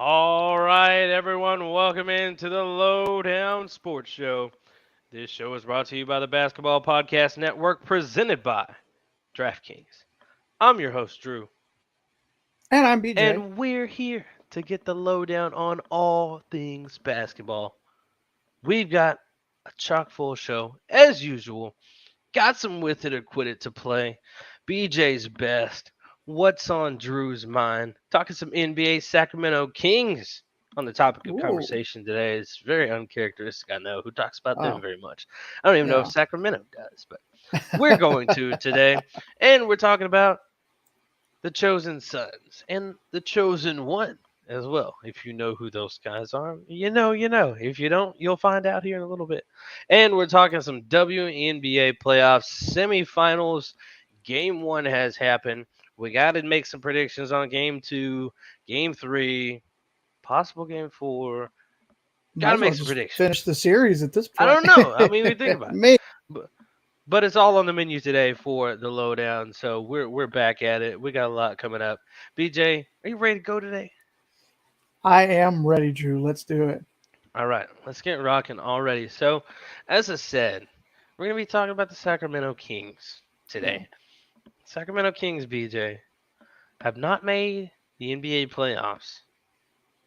All right, everyone, welcome into the Lowdown Sports Show. This show is brought to you by the Basketball Podcast Network, presented by DraftKings. I'm your host, Drew, And I'm BJ. and we're here to get the lowdown on all things basketball. We've got a chock full show, as usual. Got some with it or quit it to play. BJ's best. What's on Drew's mind? Talking some NBA Sacramento Kings on the topic of Ooh, conversation today. It's very uncharacteristic, I know, who talks about them oh, very much. I don't even know if yeah. Sacramento does, but we're going to today. And we're talking about the Chosen Sons and the Chosen One as well. If you know who those guys are, you know, you know. If you don't, you'll find out here in a little bit. And we're talking some WNBA playoffs semifinals. Game one has happened. We got to make some predictions on game two, game three, possible game four. Got Might to as well make some just predictions. finish the series at this I point. don't know. I mean, we think about it. Maybe. But it's all on the menu today for the lowdown. So we're back at it. We got a lot coming up. BJ, are you ready to go today? I am ready, Drew. Let's do it. All right, let's get rocking already. So, as I said, we're gonna be talking about the Sacramento Kings Yeah. today. Sacramento Kings, BJ, have not made the NBA playoffs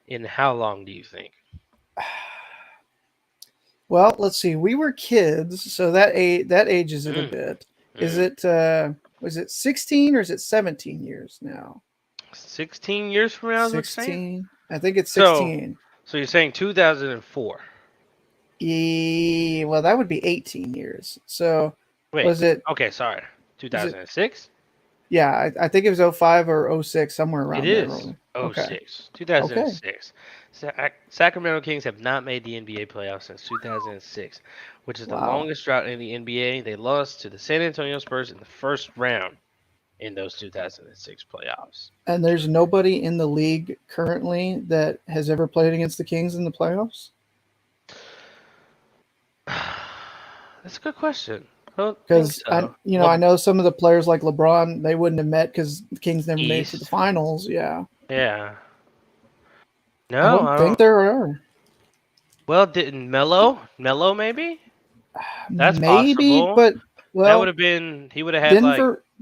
in how long do you think? Well, let's see. We were kids, so that ages it a Mm, bit. Is mm. it was it 16 or is it 17 years now? 16 years from now is what you're saying? 16. I think it's So, 16. so you're saying 2004? Well, that would be 18 years. So Wait, was it okay, sorry, is it 2006? yeah, I think it was '05 or '06, somewhere It around there. is Rolling. Okay. 06, Okay. 2006. Sacramento Kings have not made the NBA playoffs since 2006, which is the Wow. longest drought in the NBA. They lost to the San Antonio Spurs in the first round in those 2006 playoffs. And there's nobody in the league currently that has ever played against the Kings in the playoffs? That's a good question. I don't think Because so. I know some of the players like LeBron, they wouldn't have met because the Kings never made it to the East. finals. Yeah, Yeah. I No, don't I think don't. there are. Well, didn't Mello maybe? That's Maybe, possible. but That would well, have been. He would have had like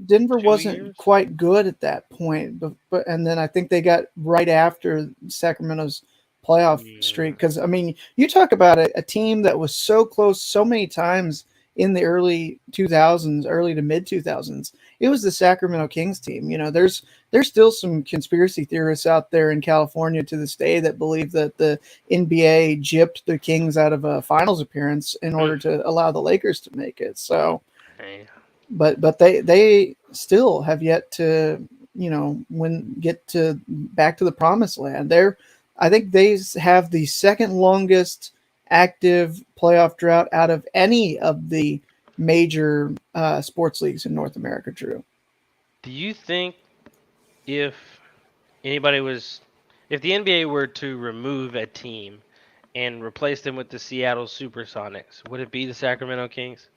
Denver 2 years. wasn't quite good at that point. But and then I think they got right after Sacramento's playoff Mm, streak. Because I mean, you talk about a team that was so close so many times in the early 2000s, early to mid 2000s. It was the Sacramento Kings team. There's still some conspiracy theorists out there in California to this day that believe that the NBA gypped the Kings out of a finals appearance in order mm. to allow the Lakers to make it. So Hey. but they still have yet to when get to back to the promised land. I think they have the second longest active playoff drought out of any of the major sports leagues in North America. Drew. Do you think if anybody was, if the NBA were to remove a team and replace them with the Seattle Supersonics, would it be the Sacramento Kings?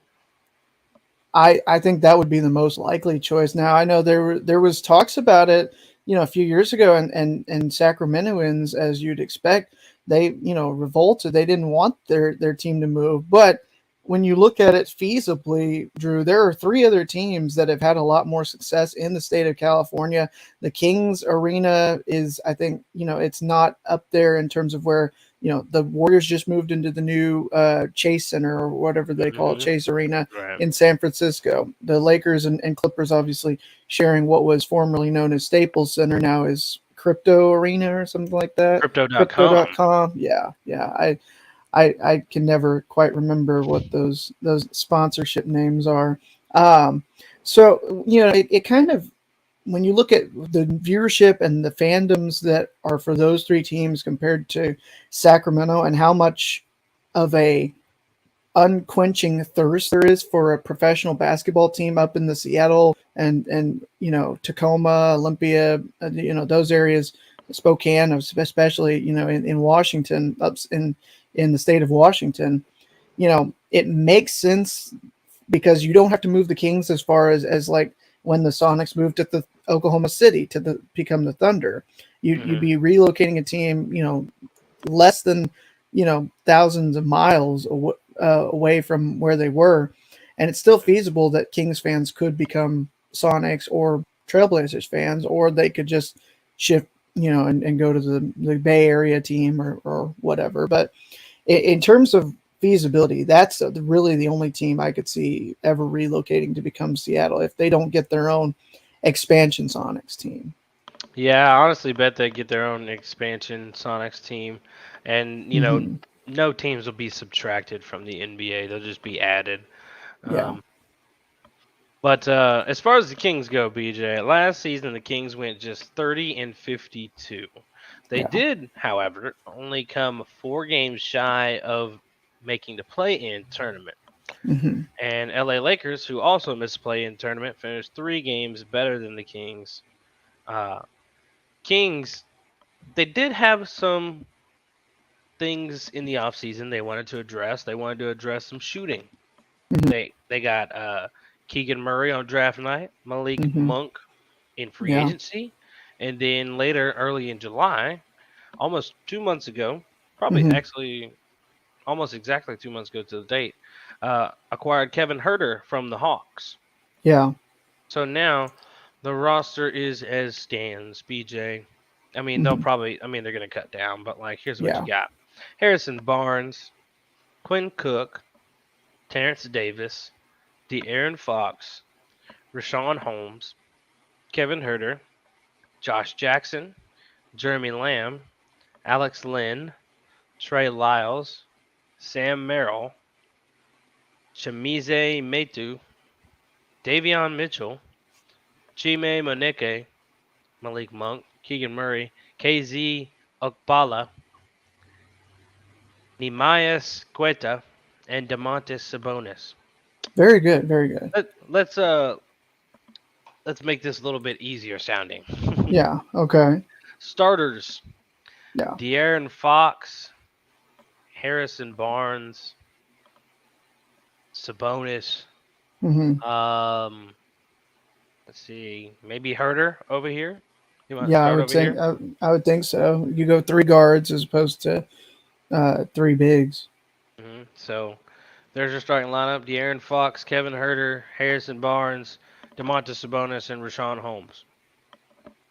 I think that would be the most likely choice. Now I know there was talks about it, a few years ago, and Sacramentoans, as you'd expect, they revolted. They didn't want their team to move. But when you look at it feasibly, Drew, there are three other teams that have had a lot more success in the state of California. The Kings Arena is, I think, it's not up there in terms of where the Warriors just moved into the new Chase Center or whatever they call it, Hmm. Chase Arena Right. in San Francisco. The Lakers and Clippers obviously sharing what was formerly known as Staples Center, now is Crypto Arena or something like that. Crypto.com. Crypto.com. Yeah, yeah. I can never quite remember what those sponsorship names are. Um, so it kind of, when you look at the viewership and the fandoms that are for those three teams compared to Sacramento, and how much of a unquenching thirst there is for a professional basketball team up in the Seattle and Tacoma, Olympia, those areas, Spokane, especially in Washington, up in the state of Washington. It makes sense because you don't have to move the Kings as far as like when the Sonics moved to the Oklahoma City to become the Thunder. You'd be relocating a team, less than, thousands of miles away from where they were, and it's still feasible that Kings fans could become Sonics or Trailblazers fans, or they could just shift, and go to the Bay Area team or whatever. But in terms of feasibility, that's really the only team I could see ever relocating to become Seattle if they don't get their own expansion Sonics team. Yeah, I honestly bet they get their own expansion Sonics team, and Hmm. no teams will be subtracted from the NBA. They'll just be added. Yeah, Um, but as far as the Kings go, BJ, last season the Kings went just 30-52. They yeah, did, however, only come 4 games shy of making the play-in tournament. hmm, And LA Lakers, who also missed the play-in tournament, finished 3 games better than the Kings. Uh, Kings, they did have some things in the offseason they wanted to address. They wanted to address some shooting. hmm, They got Keegan Murray on draft night, Malik hmm, Monk in free yeah, agency, and then later, early in July, almost 2 months ago, probably hmm, actually almost exactly 2 months ago to the date, acquired Kevin Herter from the Hawks. yeah, So now the roster is as stands, BJ. I mean, hmm, they're going to cut down, but like, here's what you yeah. got: Harrison Barnes, Quinn Cook, Terrence Davis, De'Aaron Fox, Rashawn Holmes, Kevin Herter, Josh Jackson, Jeremy Lamb, Alex Lynn, Trey Lyles, Sam Merrill, Chamize Metu, Davion Mitchell, Chime Moneke, Malik Monk, Keegan Murray, KZ Okbala, Nehemias Queta, and Demontis Sabonis. Very good, very good. Let's make this a little bit easier sounding. Yeah, okay, Starters: yeah, De'Aaron Fox, Harrison Barnes, Sabonis. hmm, Um, let's see, maybe Herder over here. You want to yeah. I start would over think here? I would think so. You go three guards as opposed to three bigs. So there's your starting lineup: De'Aaron Fox, Kevin Herter, Harrison Barnes, Demontis Sabonis, and Rashawn Holmes.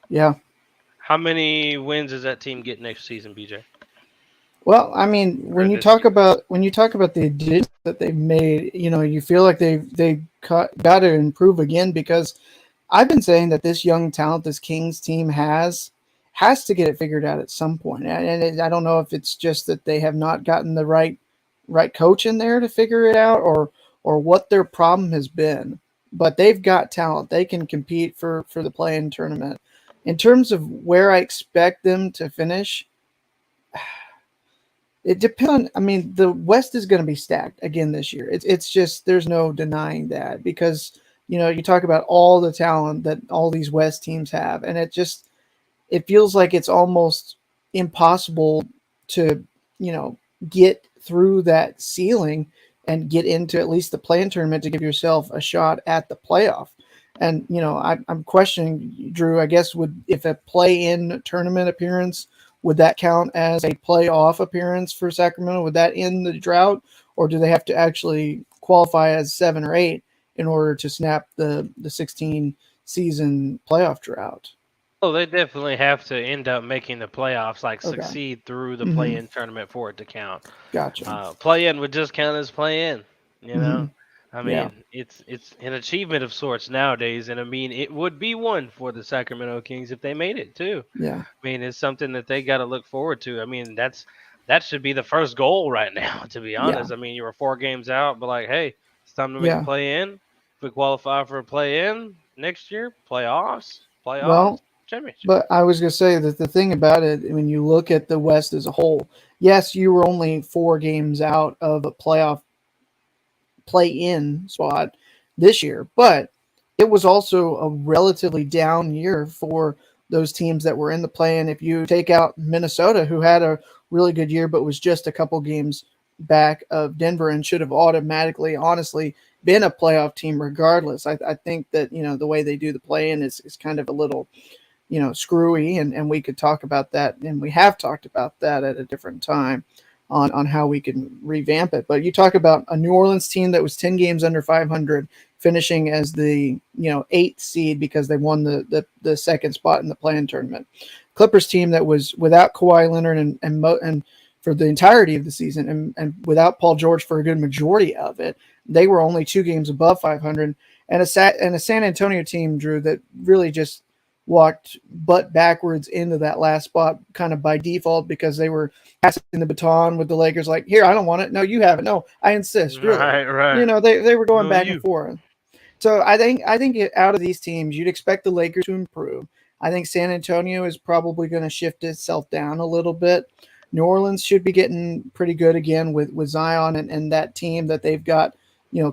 Yeah. How many wins does that team get next season, BJ? Well, I mean, Or this year? when you talk about the additions that they've made, you feel like got to improve again because I've been saying that this young talent this Kings team has to get it figured out at some point. And I don't know if it's just that they have not gotten the right coach in there to figure it out, or what their problem has been. But they've got talent; they can compete for the play-in tournament. In terms of where I expect them to finish, it depends on. I mean, the West is going to be stacked again this year. It's just there's no denying that because you talk about all the talent that all these West teams have, and it feels like it's almost impossible to get through that ceiling and get into at least the play-in tournament to give yourself a shot at the playoff. And I'm questioning Drew. I guess would if a play-in tournament appearance would that count as a playoff appearance for Sacramento? Would that end the drought, or do they have to actually qualify as 7 or 8 in order to snap the 16 season playoff drought? Oh, they definitely have to end up making the playoffs, like Okay. succeed through the Hmm. play-in tournament for it to count. Gotcha. Play-in would just count as play-in. You Hmm. know, I Yeah. mean, it's an achievement of sorts nowadays, and I mean, it would be one for the Sacramento Kings if they made it too. Yeah. I mean, it's something that they got to look forward to. I mean, that should be the first goal right now, to be Yeah. honest. I mean, you were 4 games out, but like, hey, it's time to make a Yeah. play-in. If we qualify for a play-in next year, playoffs, Well, championship. but I was going to say that the thing about it, when you look at the West as a whole, yes, you were only 4 games out of a playoff play-in spot this year, but it was also a relatively down year for those teams that were in the play-in. If you take out Minnesota, who had a really good year but was just a couple games back of Denver and should have automatically, honestly, been a playoff team regardless. I think that the way they do the play-in is kind of a little screwy, and we could talk about that, and we have talked about that at a different time on how we can revamp it. But you talk about a New Orleans team that was 10 games under 500, finishing as the eighth seed because they won the second spot in the play-in tournament. Clippers team that was without Kawhi Leonard and for the entirety of the season, and without Paul George for a good majority of it, they were only 2 games above 500. And a San Antonio team, Drew, that really just walked butt backwards into that last spot kind of by default because they were passing the baton with the Lakers like, here, I don't want it. No, you have it. No, I insist, really. Right. They were going No, back and you. forth. So I think out of these teams, you'd expect the Lakers to improve. I think San Antonio is probably going to shift itself down a little bit. New Orleans should be getting pretty good again with Zion and that team that they've got,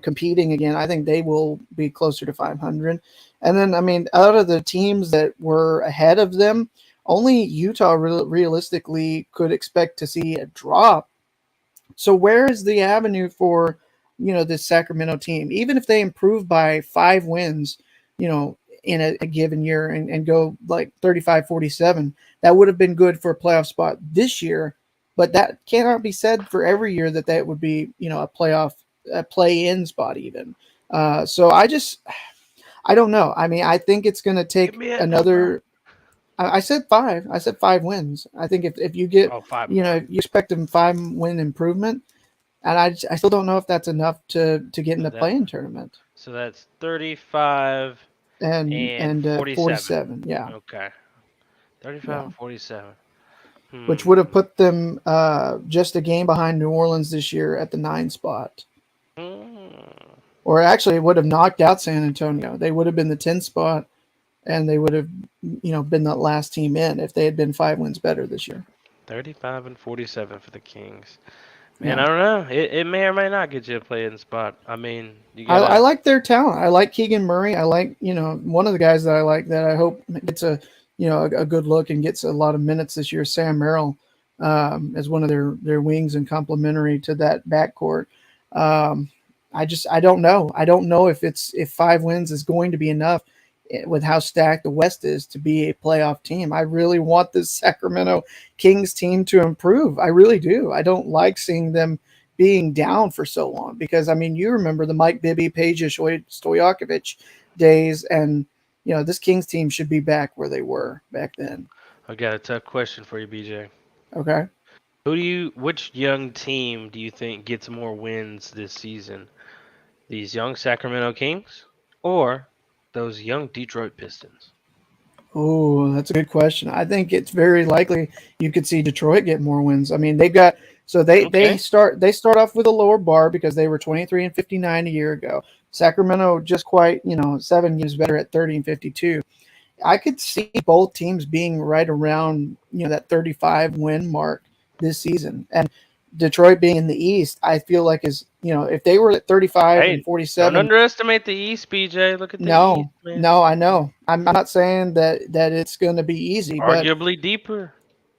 competing again. I think they will be closer to 500. And then, I mean, out of the teams that were ahead of them, only Utah realistically could expect to see a drop. So where is the avenue for, this Sacramento team? Even if they improve by 5 wins, in a given year and go like 35-47, that would have been good for a playoff spot this year. But that cannot be said for every year that would be, a play-in spot even. So I don't know. I mean, I think it's going to Give take me a number. another. I said 5. I said 5 wins. I think if you get, Oh, five more. you expect a 5-win improvement, and I still don't know if that's enough to get in So the that play-in tournament. so that's 35 and And 47. 47, yeah, Okay. 35 yeah, and 47. which would have Hmm. put them just a game behind New Orleans this year at the 9 spot, Hmm. or actually it would have knocked out San Antonio. They would have been the 10th spot, and they would have been the last team in if they had been 5 wins better this year. 35 and 47 for the Kings. Man, Yeah. I don't know. It may or may not get you a play-in spot. I mean, you I gotta. like their talent. I like Keegan Murray. I like, one of the guys that I like that I hope gets a good look and gets a lot of minutes this year, Sam Merrill, as one of their wings and complementary to that backcourt. Um, I don't know. I don't know if 5 wins is going to be enough with how stacked the West is to be a playoff team. I really want this Sacramento Kings team to improve. I really do. I don't like seeing them being down for so long because I mean you remember the Mike Bibby, Peja Stojakovic days, and this Kings team should be back where they were back then. I got a tough question for you, BJ. Okay. Which young team do you think gets more wins this season? These young Sacramento Kings or those young Detroit Pistons? Oh, that's a good question. I think it's very likely you could see Detroit get more wins. I mean, they've got so Okay. they start off with a lower bar because they were 23-59 a year ago. Sacramento just quite, 7 games better at 30-52. I could see both teams being right around, that 35 win mark this season. And Detroit being in the East, I feel like if they were at 35 and Hey, don't 47. underestimate the East, BJ. Look at the East, No, man. no, I know. I'm not saying that it's going to be easy, but Arguably deeper.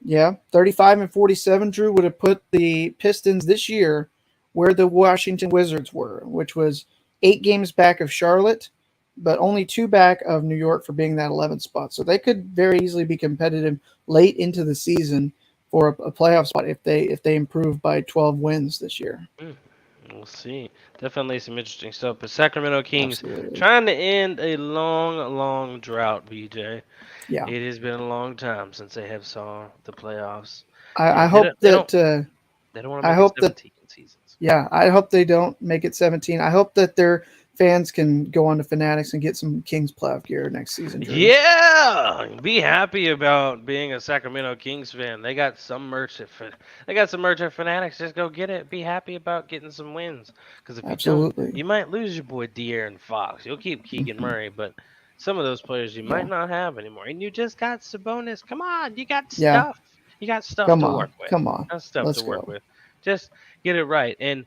yeah, 35 and 47, Drew, would have put the Pistons this year where the Washington Wizards were, which was 8 games back of Charlotte, but only 2 back of New York for being that 11th spot. So they could very easily be competitive late into the season for a playoff spot if they improve by 12 wins this year. Hmm. We'll see. Definitely some interesting stuff. But Sacramento Kings Absolutely. trying to end a long, long drought, BJ. Yeah. It has been a long time since they have saw the playoffs, I and they hope don't. They don't. that They don't want to I make it hope that 17 seasons. Yeah, I hope they don't make it 17. I hope that their fans can go on to Fanatics and get some Kings playoff gear next season, Drew. Yeah, be happy about being a Sacramento Kings fan. They got some merch at Fanatics. Just go get it. Be happy about getting some wins. Because if you don't, Absolutely. you might lose your boy De'Aaron Fox. You'll keep Keegan Mhm. Murray, but some of those players you might Yeah. not have anymore. And you just got Sabonis. Come on, you got Yeah. stuff. You got stuff Come to on. work with. Come on. Got stuff to Let's work go. with. Just get it right. And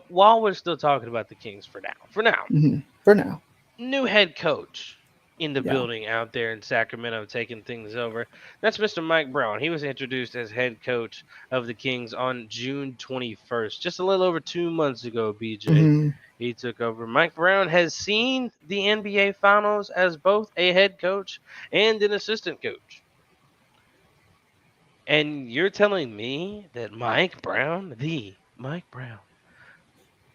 while we're still talking about the Kings for now, For now. new head coach. in the Yeah. building out there in Sacramento taking things over. That's Mr. Mike Brown. He was introduced as head coach of the Kings on June 21st, just a little over 2 months ago, BJ. Hmm. He took over. Mike Brown has seen the NBA Finals as both a head coach and an assistant coach. And you're telling me that Mike Brown, the Mike Brown,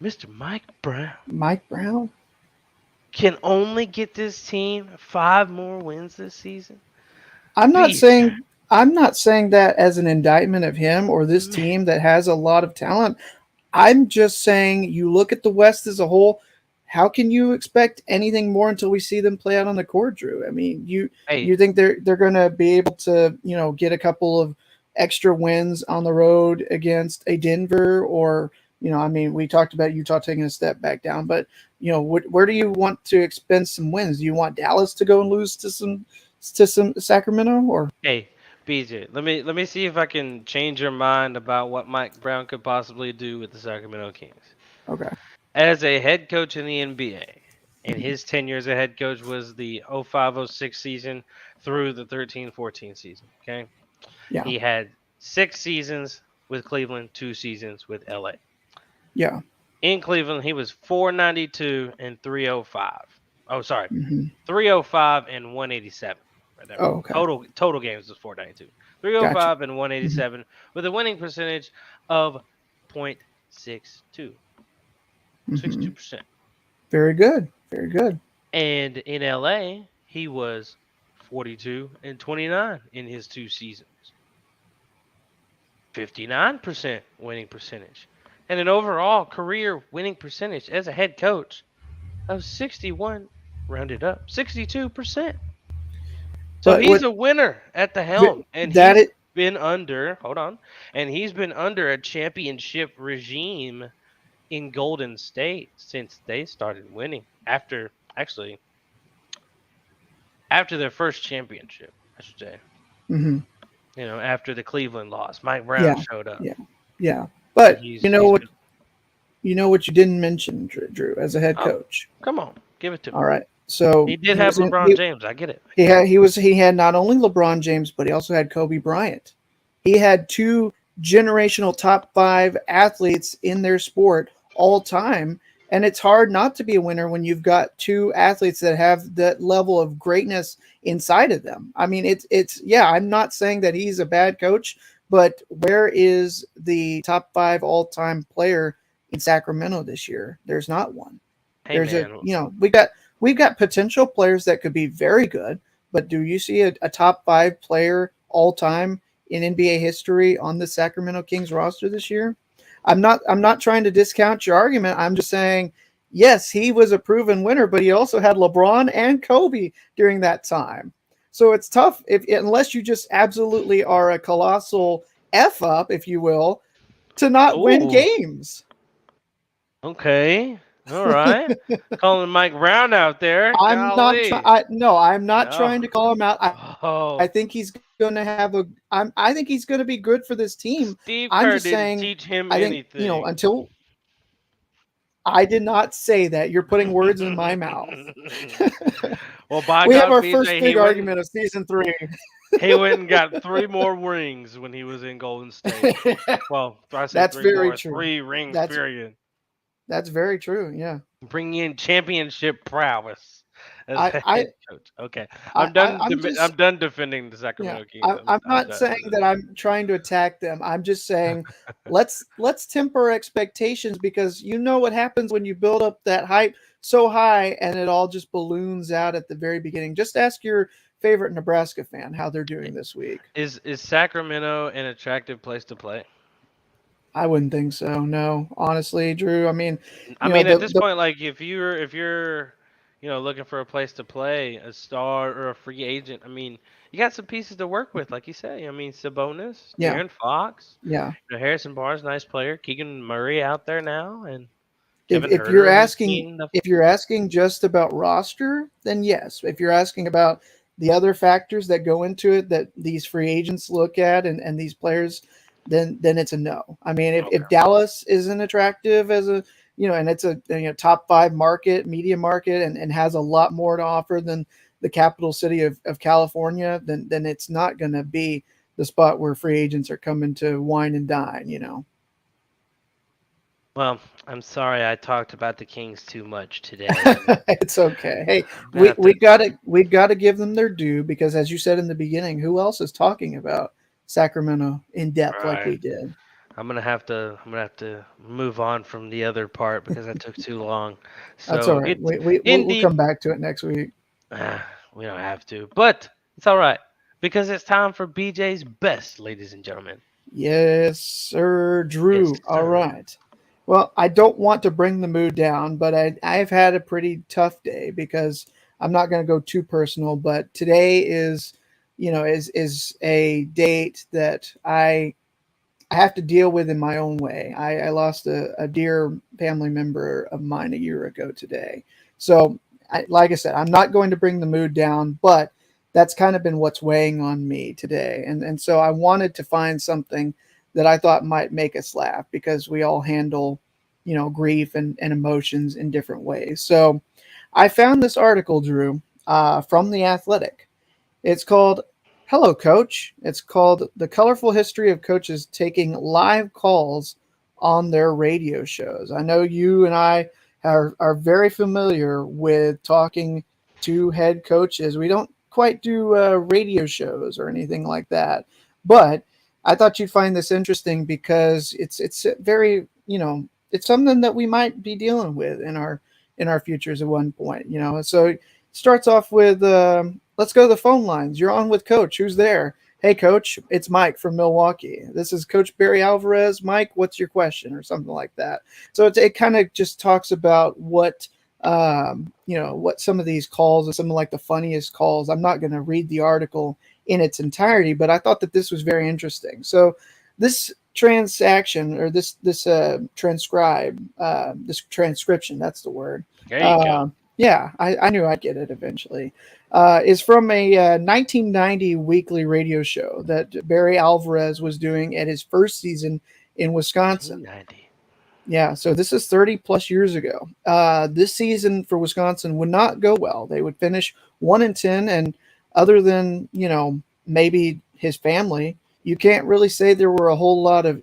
Mr. Mike Brown, Mike Brown. can only get this team 5 more wins this season? I'm not BJ, saying I'm not saying that as an indictment of him or this man, team that has a lot of talent. I'm just saying you look at the West as a whole. How can you expect anything more until we see them play out on the court, Drew? I mean, you hey, think they're going to be able to get a couple of extra wins on the road against a Denver or I mean, we talked about Utah taking a step back down, but where do you want to expend some wins? Do you want Dallas to go and lose to some Sacramento or hey, BJ, let me see if I can change your mind about what Mike Brown could possibly do with the Sacramento Kings. okay? As a head coach in the NBA, and his tenure as a head coach was the 05-06 season through the 13-14 season. Okay, Yeah, he had 6 seasons with Cleveland, 2 seasons with LA. yeah. In Cleveland, he was 492 and 305. Oh, sorry, Hmm. 305 and 187. Right there. Oh, okay, Total games was 492. gotcha. 305 and Hmm. 187 with a winning percentage of .62. Hmm. 62%. Very good, very good. And in LA, he was 42 and 29 in his 2 seasons. 59% winning percentage. And an overall career winning percentage as a head coach of 61, rounded up, 62%. So But he's what a winner at the helm. And that he's it been under, hold on, and he's been under a championship regime in Golden State since they started winning. After their first championship, I should say. hmm After the Cleveland loss, Mike Brown Yeah, showed up, yeah, yeah. and But he's been. you know what you didn't mention, Drew, as a head Oh, coach. come on, give it to me. All right, so He did have LeBron James. I get it. I get it. he had not only LeBron James, but he also had Kobe Bryant. He had two generational top five athletes in their sport all time. And it's hard not to be a winner when you've got two athletes that have that level of greatness inside of them. I mean, it's yeah, I'm not saying that he's a bad coach, but where is the top five all time player in Sacramento this year? There's not one. Hey There's a man, we've got potential players that could be very good, but do you see a top five player all time in NBA history on the Sacramento Kings roster this year? I'm not trying to discount your argument. I'm just saying, yes, he was a proven winner, but he also had LeBron and Kobe during that time. So it's tough if unless you just absolutely are a colossal F up, if you will, to not win ooh, games. okay, all right. Calling Mike Brown out there. I'm not trying. Golly, No, I'm not no. trying to call him out. I Oh, think he's going to have a. I think he's going to be good for this team. Steve I'm Kerr just didn't saying. teach him I think anything. until I did not say that. You're putting words in my mouth. Well, by We have God, our first BJ, big argument of season 3. he went and got 3 more rings when he was in Golden State. Well, I say That's three very more, true. 3 rings, That's period. that's very true. Yeah. Bringing in championship prowess as I a I head coach. Okay, I I'm just I'm done defending the Yeah, Sacramento Kings. I'm I'm not done. saying that I'm trying to attack them. I'm just saying let's temper expectations because you know what happens when you build up that hype so high and it all just balloons out at the very beginning. Just ask your favorite Nebraska fan how they're doing this week. Is Sacramento an attractive place to play? I wouldn't think so. No, honestly, Drew. I mean, I mean, at this the point, like if you're looking for a place to play, a star or a free agent, I mean, you got some pieces to work with, like you say. I mean, Sabonis, yeah, De'Aaron Fox, yeah. Harrison Barnes, nice player. Keegan Murray out there now, and If Kevin if you're Herter, who's asking seen the. if you're asking just about roster, then yes. If you're asking about the other factors that go into it that these free agents look at and these players, then it's a no. I mean, if Okay. Dallas isn't attractive as a and it's a top five market, media market, and has a lot more to offer the capital city of California, then it's not going to be the spot where free agents are coming to wine and dine, you know. Well, I'm sorry I talked about the Kings too much today. It's okay. Hey, I'm gonna we have we to. gotta we gotta give them their due because, as you said in the beginning, who else is talking about Sacramento in depth like Right. we did? I'm gonna have to move on from the other part because that took too long. That's all So right. it's We'll indeed come back to it next week. we don't have to, but it's all right because it's time for BJ's best, ladies and gentlemen. Yes, sir, Yes, Drew. All sir. right. Well, I don't want to bring the mood down, but I've had a pretty tough day because I'm not going to go too personal. But today is, is a date that I have to deal with in my own way. I lost a dear family member of mine a year ago today. So, like I said, I'm not going to bring the mood down, but that's kind of been what's weighing on me today. And so I wanted to find something that I thought might make us laugh because we all handle, grief and emotions in different ways. So I found this article, Drew, from The Athletic. It's called Hello Coach. It's called The Colorful History of Coaches Taking Live Calls on Their Radio Shows. I know you and I are very familiar with talking to head coaches. We don't quite do radio shows or anything like that, but I thought you'd find this interesting because it's very, it's something that we might be dealing with in our futures at one point. So it starts off with let's go to the phone lines. You're on with Coach. Who's there? Hey, Coach, it's Mike from Milwaukee. This is Coach Barry Alvarez. Mike, what's your question? Or something like that. So it kind of just talks about what some of these calls are, some of like the funniest calls. I'm not going to read the article in its entirety, but I thought that this was very interesting. So this transaction or this transcription, that's the word. There you go. Uh, yeah, I knew I'd get it eventually. Is from a 1990 weekly radio show that Barry Alvarez was doing at his first season in Wisconsin. 1990. Yeah, so this is 30 plus years ago. This season for Wisconsin would not go well. They would finish 1-10, and other than maybe his family, you can't really say there were a whole lot of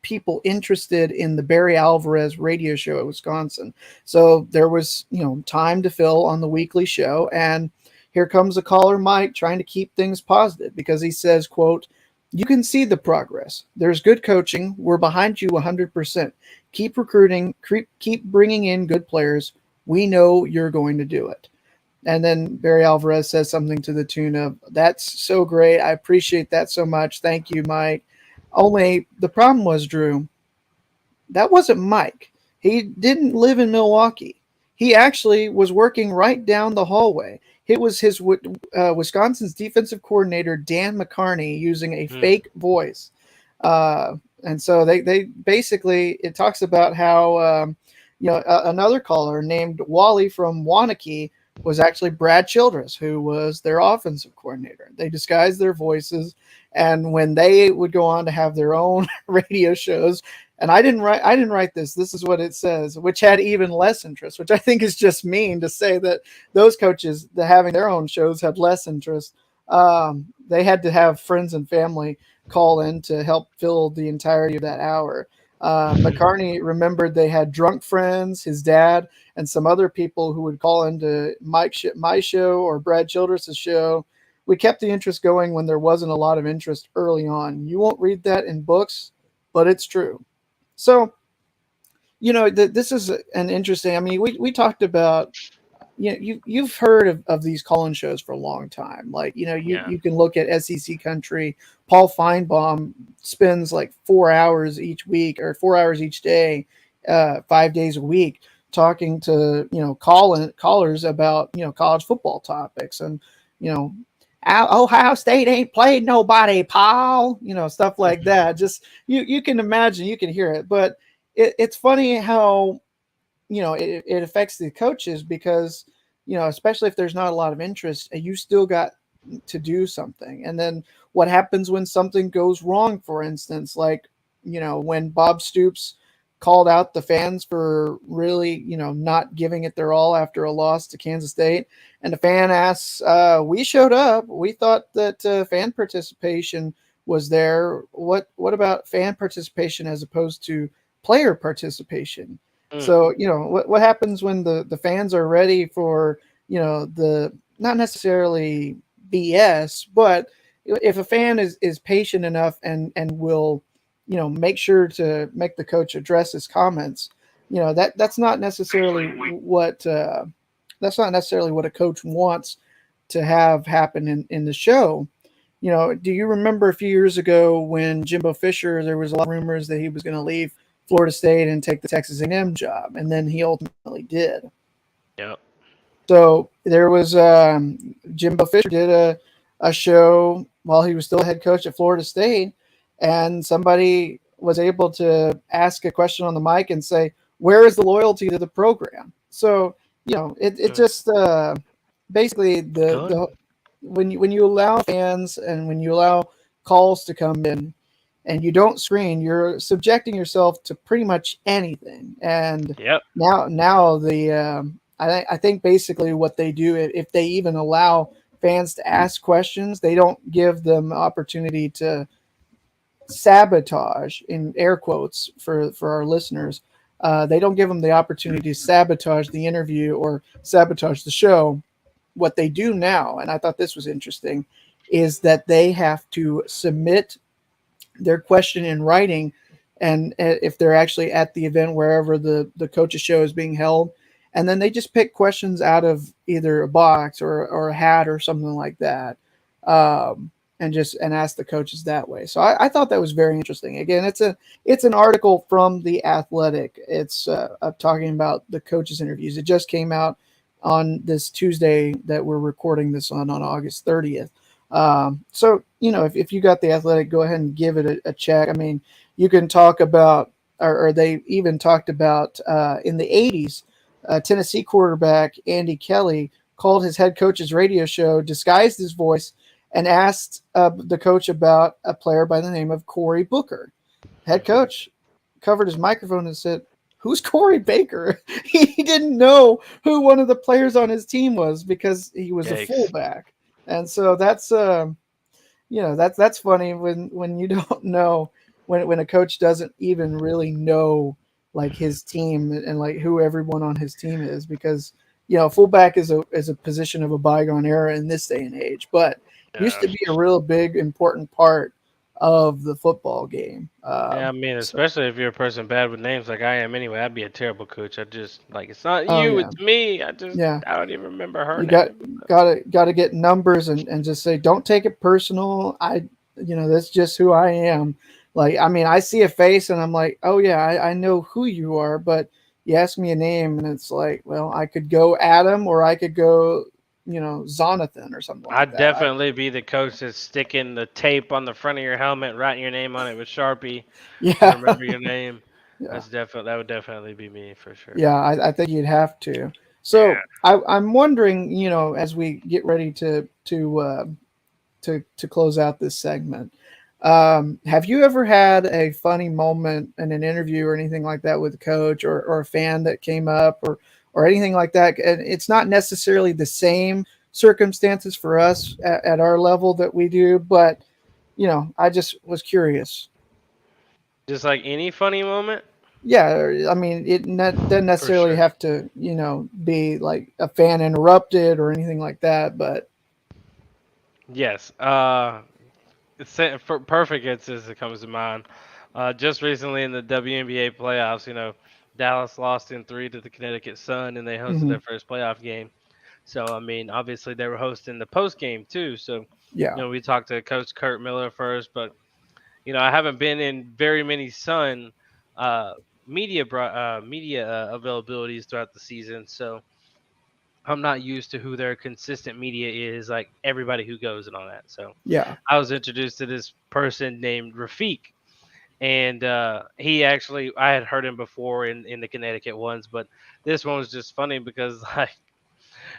people interested in the Barry Alvarez radio show at Wisconsin. So there was time to fill on the weekly show, and here comes the caller Mike trying to keep things positive because he says, "Quote, you can see the progress. There's good coaching. We're behind you 100%. Keep recruiting, keep bringing in good players. We know you're going to do it." And then Barry Alvarez says something to the tune of, "That's so great. I appreciate that so much. Thank you, Mike." Only the problem was, Drew, that wasn't Mike. He didn't live in Milwaukee. He actually was working right down the hallway. It was his Wisconsin's defensive coordinator, Dan McCarney, using a Hmm. fake voice. And so they basically, it talks about how, another caller named Wally from Wanakee was actually Brad Childress, who was their offensive coordinator. They disguised their voices. And when they would go on to have their own radio shows, and I didn't write this. This is what it says, which had even less interest, which I think is just mean to say that those coaches that having their own shows had less interest. They had to have friends and family call in to help fill the entirety of that hour. McCarney remembered they had drunk friends, his dad, and some other people who would call into my show or Brad Childress's show. We kept the interest going when there wasn't a lot of interest early on. You won't read that in books, but it's true. So, this is an interesting. I mean, we talked about, you've heard of these call-in shows for a long time. Like, Yeah. you can look at SEC Country. Paul Feinbaum spends like 4 hours each week or 4 hours each day, 5 days a week, talking to callers about college football topics and you know Ohio State ain't played nobody, Paul. Stuff like that. Just you can imagine, you can hear it, but it's funny how it affects the coaches because especially if there's not a lot of interest, you still got to do something. And then what happens when something goes wrong? For instance, like when Bob Stoops called out the fans for really, not giving it their all after a loss to Kansas State. And the fan asks, "We showed up. We thought that fan participation was there. What about fan participation as opposed to player participation?" Mm. So what happens when the fans are ready for the not necessarily BS, but if a fan is patient enough and will make sure to make the coach address his comments, that's not necessarily what a coach wants to have happen in the show. Do you remember a few years ago when Jimbo Fisher, there was a lot of rumors that he was going to leave Florida State and take the Texas A&M job, and then he ultimately did. Yep. So there was Jimbo Fisher did a show while he was still a head coach at Florida State, and somebody was able to ask a question on the mic and say, "Where is the loyalty to the program?" So it Mm. just basically Good. the when you allow fans and when you allow calls to come in and you don't screen, you're subjecting yourself to pretty much anything. And Yep. now the I think basically what they do, if they even allow fans to ask questions, they don't give them opportunity to sabotage, in air quotes for our listeners. They don't give them the opportunity to sabotage the interview or sabotage the show. What they do now, and I thought this was interesting, is that they have to submit their question in writing, and if they're actually at the event wherever the coach's show is being held, and then they just pick questions out of either a box or a hat or something like that, and ask the coaches that way. So I thought that was very interesting. Again, it's an article from the Athletic. It's talking about the coaches interviews. It just came out on this Tuesday that we're recording this on August 30th. So if you got the Athletic, go ahead and give it a check. I mean, you can talk about, or they even talked about in the '80s, Tennessee quarterback Andy Kelly called his head coach's radio show, disguised his voice, and asked the coach about a player by the name of Corey Booker. Head coach covered his microphone and said, "Who's Corey Baker?" He didn't know who one of the players on his team was because he was a Yikes. fullback. And so that's funny when you don't know, when a coach doesn't even really know like his team and like who everyone on his team is, because fullback is a position of a bygone era in this day and age, but used Yeah. to be a real big important part of the football game. Yeah, I mean, So especially if you're a person bad with names like I am anyway, I'd be a terrible coach. I just like it's not oh you, yeah, it's me. I just yeah. I don't even remember her You got name. gotta get numbers and just say, don't take it personal. That's just who I am. Like, I mean, I see a face and I'm like, oh yeah, I know who you are, but you ask me a name and it's like, well, I could go Adam or I could go, Zonathan or something like I'd that. definitely be the coach that's sticking the tape on the front of your helmet, writing your name on it with Sharpie to Yeah, remember your name. yeah, That would definitely be me for sure. yeah. I think you'd have to. Yeah. So I'm wondering, as we get ready to close out this segment. Have you ever had a funny moment in an interview or anything like that with a coach or a fan that came up or anything like that? And it's not necessarily the same circumstances for us at our level that we do, but I just was curious. Just like any funny moment? Yeah, I mean, doesn't For necessarily sure. have to, be like a fan interrupted or anything like that, but Yes. For perfect instance that comes to mind. Just recently in the WNBA playoffs, Dallas lost in three to the Connecticut Sun, and they hosted mhm, their first playoff game. So I mean, obviously they were hosting the post game too. So yeah, we talked to Coach Kurt Miller first, but I haven't been in very many Sun uh, media availabilities throughout the season, so I'm not used to who their consistent media is, like everybody who goes and all that. So yeah, I was introduced to this person named Rafik, and he actually I had heard him before in the Connecticut ones, but this one was just funny because like,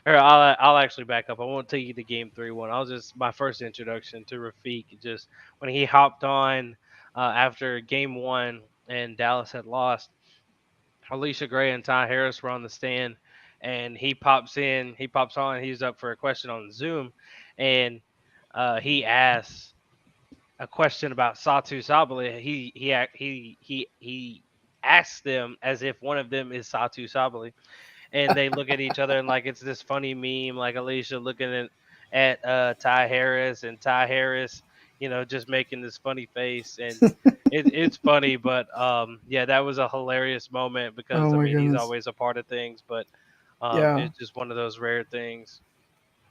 or I'll actually back up. I won't take you to Game 3 one. I was just my first introduction to Rafik, just when he hopped on after Game 1 and Dallas had lost. Alicia Gray and Ty Harris were on the stand, and he pops on, he's up for a question on Zoom, and he asks a question about Satu Sabali. He asks them as if one of them is Satu Sabali, and they look at each other and like it's this funny meme, like Alicia looking at Ty Harris, and Ty Harris, just making this funny face, and it's funny, but yeah, that was a hilarious moment because Oh I my mean he's goodness. always a part of things, but Yeah. it's just one of those rare things.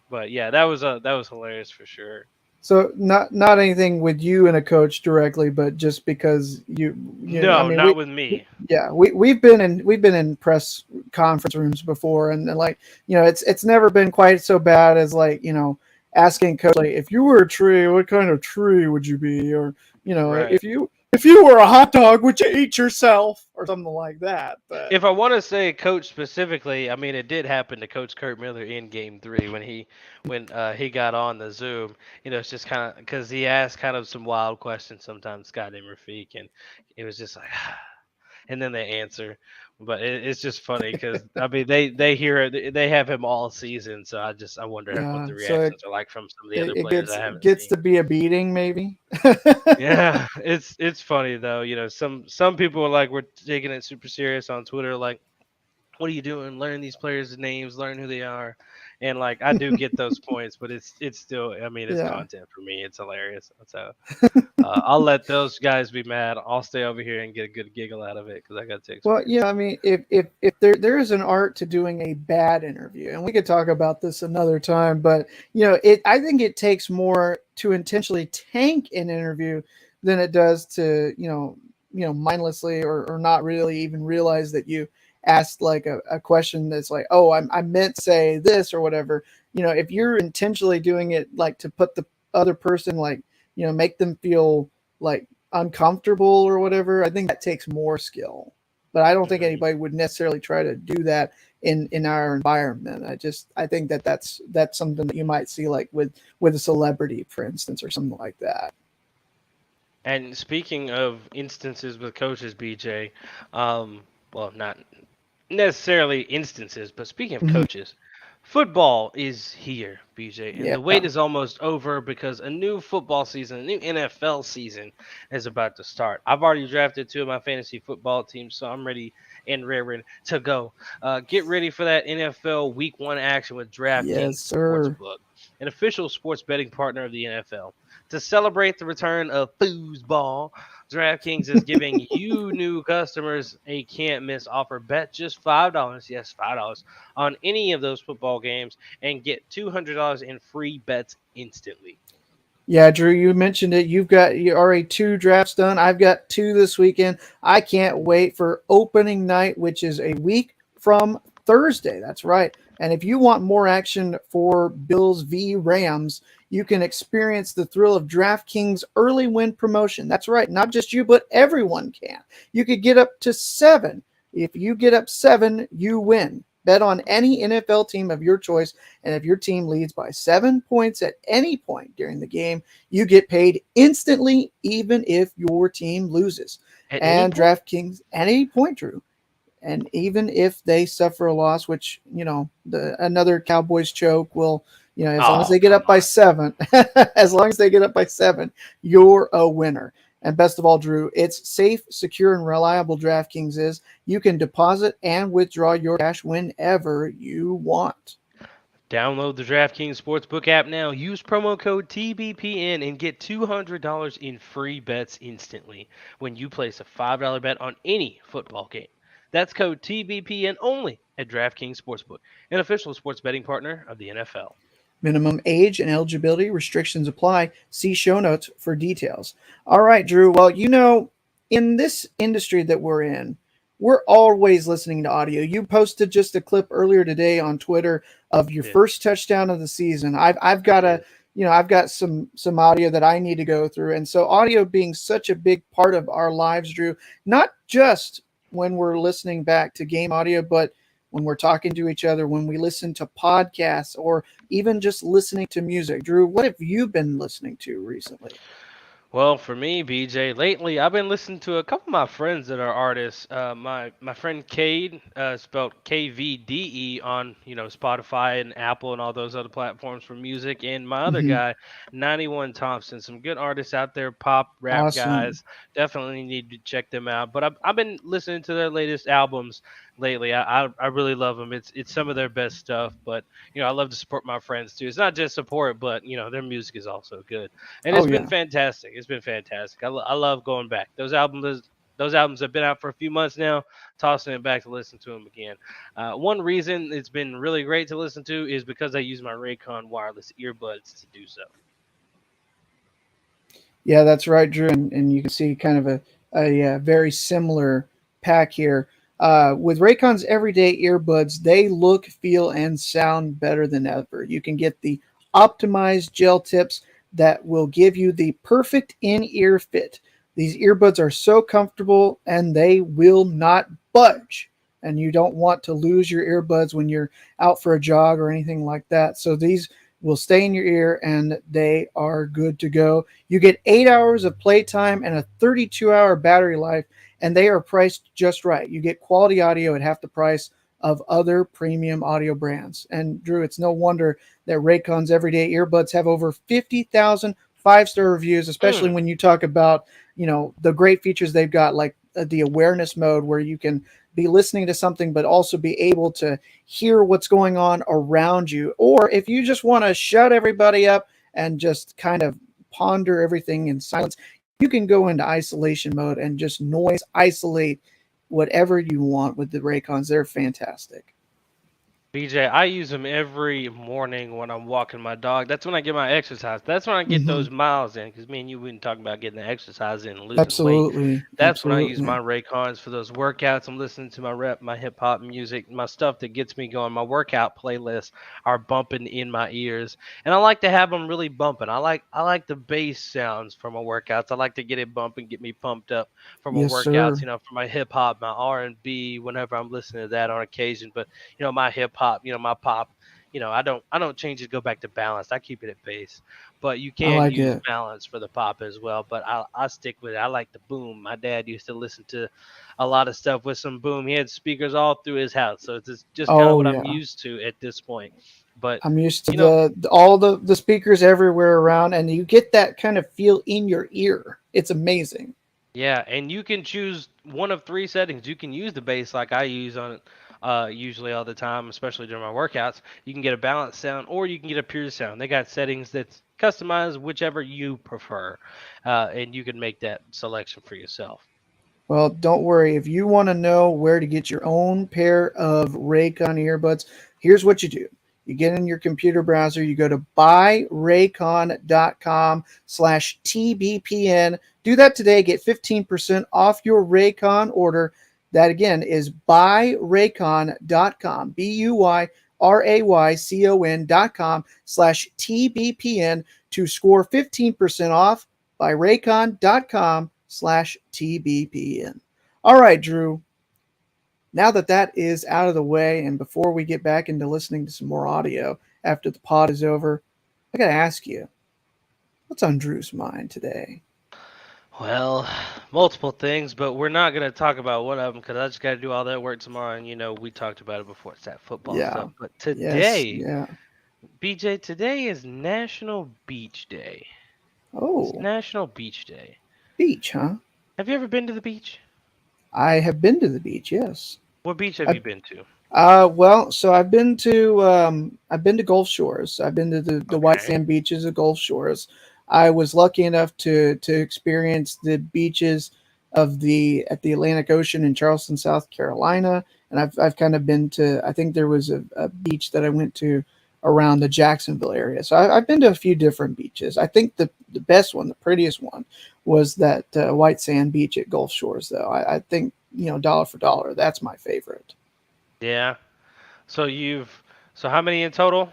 But yeah, that was hilarious for sure. So not anything with you and a coach directly, but just because I No, mean not with me. yeah, we've been in press conference rooms before, and like it's never been quite so bad as like asking coach like if you were a tree, what kind of tree would you be, or Right. if you were a hot dog, would you eat yourself or something like that? But If I want to say coach specifically, I mean it did happen to Coach Kurt Miller in Game 3 when he got on the Zoom. It's just kind of because he asked kind of some wild questions sometimes, Scott and Rafik, and it was just like, and then they answer. But it's just funny because I mean they hear it, they have him all season, so I wonder what yeah, the so reactions are like from some of the other it players gets I it haven't gets seen. to be a beating maybe. Yeah, it's funny though. Some people are like we're taking it super serious on Twitter, like what are you doing? Learn these players' names, learn who they are, and like I do get those points, but it's still, I mean, it's Yeah. content for me. It's hilarious. So I'll let those guys be mad. I'll stay over here and get a good giggle out of it because I got to Well, experience yeah, it. I mean, if there is an art to doing a bad interview, and we could talk about this another time, but I think it takes more to intentionally tank an interview than it does to mindlessly or not really even realize that you asked like a question that's like, oh, I meant say this or whatever. If you're intentionally doing it like to put the other person like make them feel like uncomfortable or whatever, I think that takes more skill, but I don't think Hmm. anybody would necessarily try to do that in our environment. I think that's something that you might see like with a celebrity, for instance, or something like that. And speaking of instances with coaches, BJ, well, not necessarily instances, but speaking of Mhm. coaches, football is here, BJ, and Yeah, the wait is almost over because a new football season, a new NFL season is about to start. I've already drafted two of my fantasy football teams, so I'm ready and raring to go. Get ready for that NFL Week 1 action with yes, DraftKings sir. Sportsbook, an official sports betting partner of the NFL. To celebrate the return of foosball, DraftKings is giving you new customers a can't miss offer. Bet just $5, yes, $5 on any of those football games and get $200 in free bets instantly. Yeah, Drew, you mentioned it. You already two drafts done. I've got two this weekend. I can't wait for opening night, which is a week from Thursday. That's right. And if you want more action for Bills v Rams, you can experience the thrill of DraftKings early win promotion. That's right. Not just you, but everyone can. You could get up to seven. If you get up seven, you win. Bet on any NFL team of your choice, and if your team leads by 7 points at any point during the game, you get paid instantly, even if your team loses. At any And point? DraftKings, at any point, Drew, and even if they suffer a loss, which another Cowboys choke will, as long as Oh, they get come up by on. seven, as long as they get up by seven, you're a winner. And best of all, Drew, it's safe, secure, and reliable. DraftKings is. You can deposit and withdraw your cash whenever you want. Download the DraftKings Sportsbook app now. Use promo code TBPN and get $200 in free bets instantly when you place a $5 bet on any football game. That's code TBPN only at DraftKings Sportsbook, an official sports betting partner of the NFL. Minimum age and eligibility restrictions apply. See show notes for details. All right, Drew. Well, in this industry that we're in, we're always listening to audio. You posted just a clip earlier today on Twitter of your Yeah, first touchdown of the season. I've I got did. I've got some audio that I need to go through. And so audio being such a big part of our lives, Drew, not just when we're listening back to game audio, but when we're talking to each other, when we listen to podcasts, or even just listening to music. Drew, what have you been listening to recently? Well, for me, BJ, lately I've been listening to a couple of my friends that are artists. My friend Cade, spelled KVDE on Spotify and Apple and all those other platforms for music, and my other Hmm. guy, 91 Thompson. Some good artists out there, pop rap Awesome. guys. Definitely need to check them out. But I've been listening to their latest albums lately. I really love them. It's some of their best stuff. But I love to support my friends too. It's not just support, but their music is also good, and Oh it's been yeah. fantastic. It's been fantastic. I love going back. Those albums have been out for a few months now. Tossing it back to listen to them again. One reason it's been really great to listen to is because I use my Raycon wireless earbuds to do so. Yeah, that's right, Drew. And you can see kind of a very similar pack here. With Raycon's everyday earbuds, they look, feel, and sound better than ever. You can get the optimized gel tips that will give you the perfect in ear fit. These earbuds are so comfortable and they will not budge. And you don't want to lose your earbuds when you're out for a jog or anything like that. So these will stay in your ear and they are good to go. You get 8 hours of playtime and a 32-hour battery life, and they are priced just right. You get quality audio at half the price of other premium audio brands. And Drew, it's no wonder that Raycon's everyday earbuds have over 50,000 five-star reviews, especially Mm. when you talk about, the great features they've got, like the awareness mode where you can be listening to something but also be able to hear what's going on around you. Or if you just want to shut everybody up and just kind of ponder everything in silence, you can go into isolation mode and just noise isolate whatever you want with the Raycons. They're fantastic. BJ, I use them every morning when I'm walking my dog. That's when I get my exercise. That's when I get Hmm. those miles in. Because me and you have been talking about getting the exercise in and losing weight. Absolutely. That's when I use Absolutely. my Raycons for those workouts. I'm listening to my rep, my hip hop music, my stuff that gets me going. My workout playlists are bumping in my ears, and I like to have them really bumping. I like the bass sounds for my workouts. I like to get it bumping, get me pumped up for my Yes, workouts. sir. For my hip hop, my R&B, whenever I'm listening to that on occasion. But my hip hop, my pop. I don't change it, go back to balance. I keep it at base. But you I can like use it. balance for the pop as well. But I stick with it. I like the boom. My dad used to listen to a lot of stuff with some boom. He had speakers all through his house. So it's just kind of Oh what I'm yeah. used to at this point. But I'm used to you know, all the speakers everywhere around, and you get that kind of feel in your ear. It's amazing. yeah, and you can choose one of three settings. You can use the bass like I use on it usually all the time, especially during my workouts. You can get a balanced sound, or you can get a pure sound. They got settings that's customized whichever you prefer, and you can make that selection for yourself. Well, don't worry. If you want to know where to get your own pair of Raycon earbuds, here's what you do. You get in your computer browser, you go to buyraycon.com/TBPN. Do that today. Get 15% off your Raycon order. That again is buyraycon.com. BUYRAYCON.com/TBPN to score 15% off by raycon.com/TBPN. All right, Drew. Now that that is out of the way, and before we get back into listening to some more audio after the pod is over, I got to ask you, what's on Drew's mind today? Well, multiple things, but we're not going to talk about one of them because I just got to do all that work tomorrow. And we talked about it before. It's that football Yeah. stuff. But Yes. today, Yeah. BJ, today is National Beach Day. It's Oh, National Beach Day. beach, huh? Have you ever been to the beach? I have been to the beach. Yes. What beach have I, you been to? well, so I've been to Gulf Shores. I've been to the white Okay. sand beaches of Gulf Shores. I was lucky enough to experience the beaches of the at the Atlantic Ocean in Charleston, South Carolina, and I've kind of been to. I think there was a beach that I went to around the Jacksonville area. So I've been to a few different beaches. I think the best one, the prettiest one, was that white sand beach at Gulf Shores. Though I think dollar for dollar, that's my favorite. Yeah. So you've so how many in total?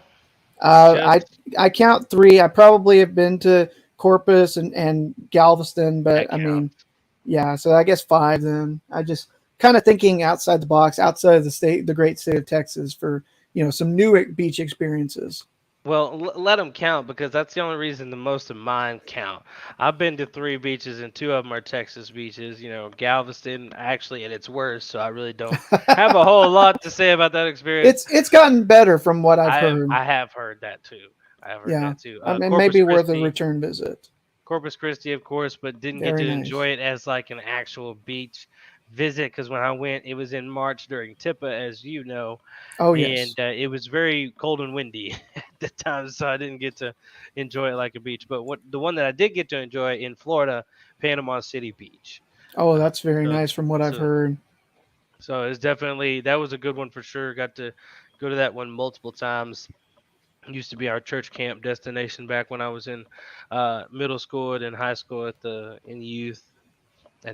Uh, I Just I count three. I probably have been to Corpus and Galveston, but that I mean, counts. yeah. So I guess five. Then I just kind of thinking outside the box, outside of the great state of Texas, for some new beach experiences. Well, let them count because that's the only reason the most of mine count. I've been to three beaches and two of them are Texas beaches. Galveston actually at its worst, so I really don't have a whole lot to say about that experience. It's gotten better from what I've I heard. I have heard that too. I have heard Yeah, that too. I mean, Corpus maybe worth a Christi, return visit. Corpus Christi, of course, but didn't get Very to nice. enjoy it as like an actual beach visit because when I went, it was in March during Tippa, as you know, Oh and yes. it was very cold and windy at the time, so I didn't get to enjoy it like a beach. But the one that I did get to enjoy in Florida, Panama City Beach. Oh, Uh, that's very so nice from what I've so heard. so it's definitely that was a good one for sure. Got to go to that one multiple times. Used to be our church camp destination back when I was in middle school and in high school in youth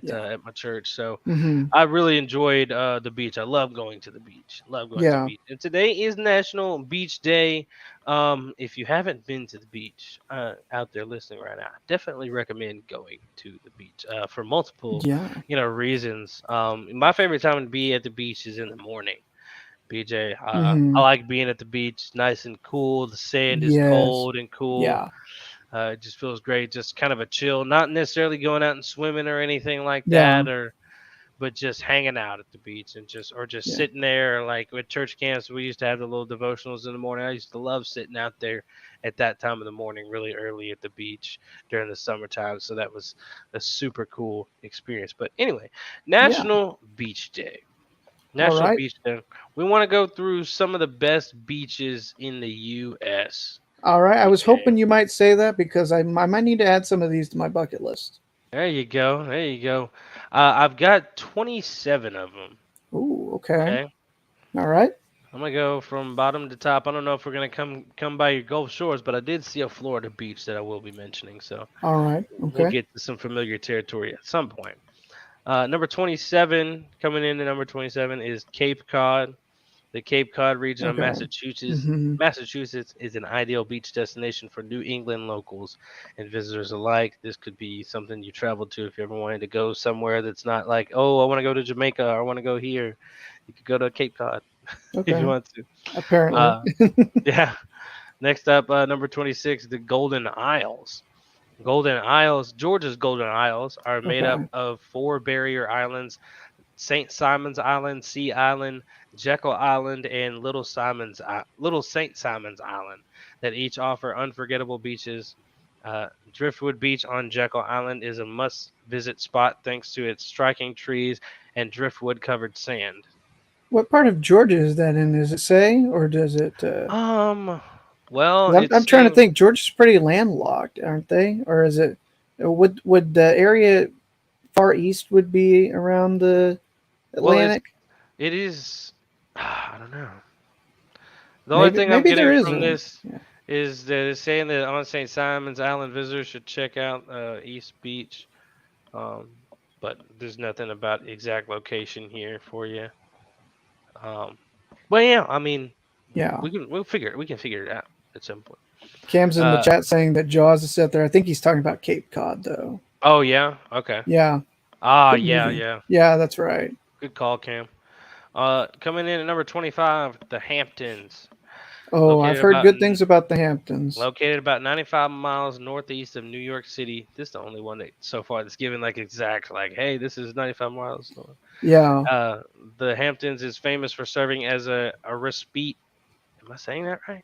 Yeah. at my church. So Hmm. I really enjoyed the beach. I love going to the beach. Love going to the Yeah. beach. And today is National Beach Day. If you haven't been to the beach out there listening right now, I definitely recommend going to the beach for multiple, Yeah. reasons. My favorite time to be at the beach is in the morning. BJ, I Hmm. like being at the beach, nice and cool. The sand is Yes. cold and cool. Yeah. It just feels great. Just kind of a chill, not necessarily going out and swimming or anything like Yeah. that, or but just hanging out at the beach and just Yeah. sitting there like with church camps we used to have the little devotionals in the morning. I used to love sitting out there at that time of the morning really early at the beach during the summertime, so that was a super cool experience. But anyway, Yeah. National Beach Day. All National right. Beach Day. We want to go through some of the best beaches in the US. All right. I was BJ, hoping you might say that because I might need to add some of these to my bucket list. there you go, there you go. I've got 27 of them. Ooh. Okay. Okay, All right. I'm gonna go from bottom to top. I don't know if we're gonna come by your Gulf Shores, but I did see a Florida beach that I will be mentioning, so All right. we'll Okay. get to some familiar territory at some point. Number 27, coming in at number 27 is Cape Cod. The Cape Cod region of Okay. Massachusetts. Hmm. Massachusetts is an ideal beach destination for New England locals and visitors alike. This could be something you travel to if you ever wanted to go somewhere that's not like, oh, I want to go to Jamaica or I want to go here. You could go to Cape Cod if you Okay. want to. Apparently. Uh, yeah. Next up, number 26, the Golden Isles. Golden Isles, Georgia's Golden Isles, are made up Okay. of four barrier islands: St. Simon's Island, Sea Island, Jekyll Island, and Little St. Simon's Island, that each offer unforgettable beaches. Driftwood Beach on Jekyll Island is a must-visit spot thanks to its striking trees and driftwood-covered sand. What part of Georgia is that in? Does it say, or does it? Um, well, 'Cause I'm it's trying to saying, think. Georgia's pretty landlocked, aren't they? Or is it? Would the area far east would be around the well, Atlantic? it is. I don't know. The only Maybe thing I'm maybe there getting is from a. this Yeah. is that it's saying that on St. Simon's Island visitors should check out East Beach. Um, but there's nothing about exact location here for you. Um, but yeah, I mean, Yeah. we can figure it out at some point. Cam's in the Uh, chat saying that Jaws is set there. I think he's talking about Cape Cod, though. oh yeah, okay. Yeah. Good Yeah, movie. yeah. Yeah, that's right. Good call, Cam. Coming in at number 25, the Hamptons, Oh, I've located heard about good things about the Hamptons. located about 95 miles northeast of New York City. This is the only one that so far that's given like exact like, hey, this is 95 miles north. Yeah. Uh, the Hamptons is famous for serving as a respite. Am I saying that right?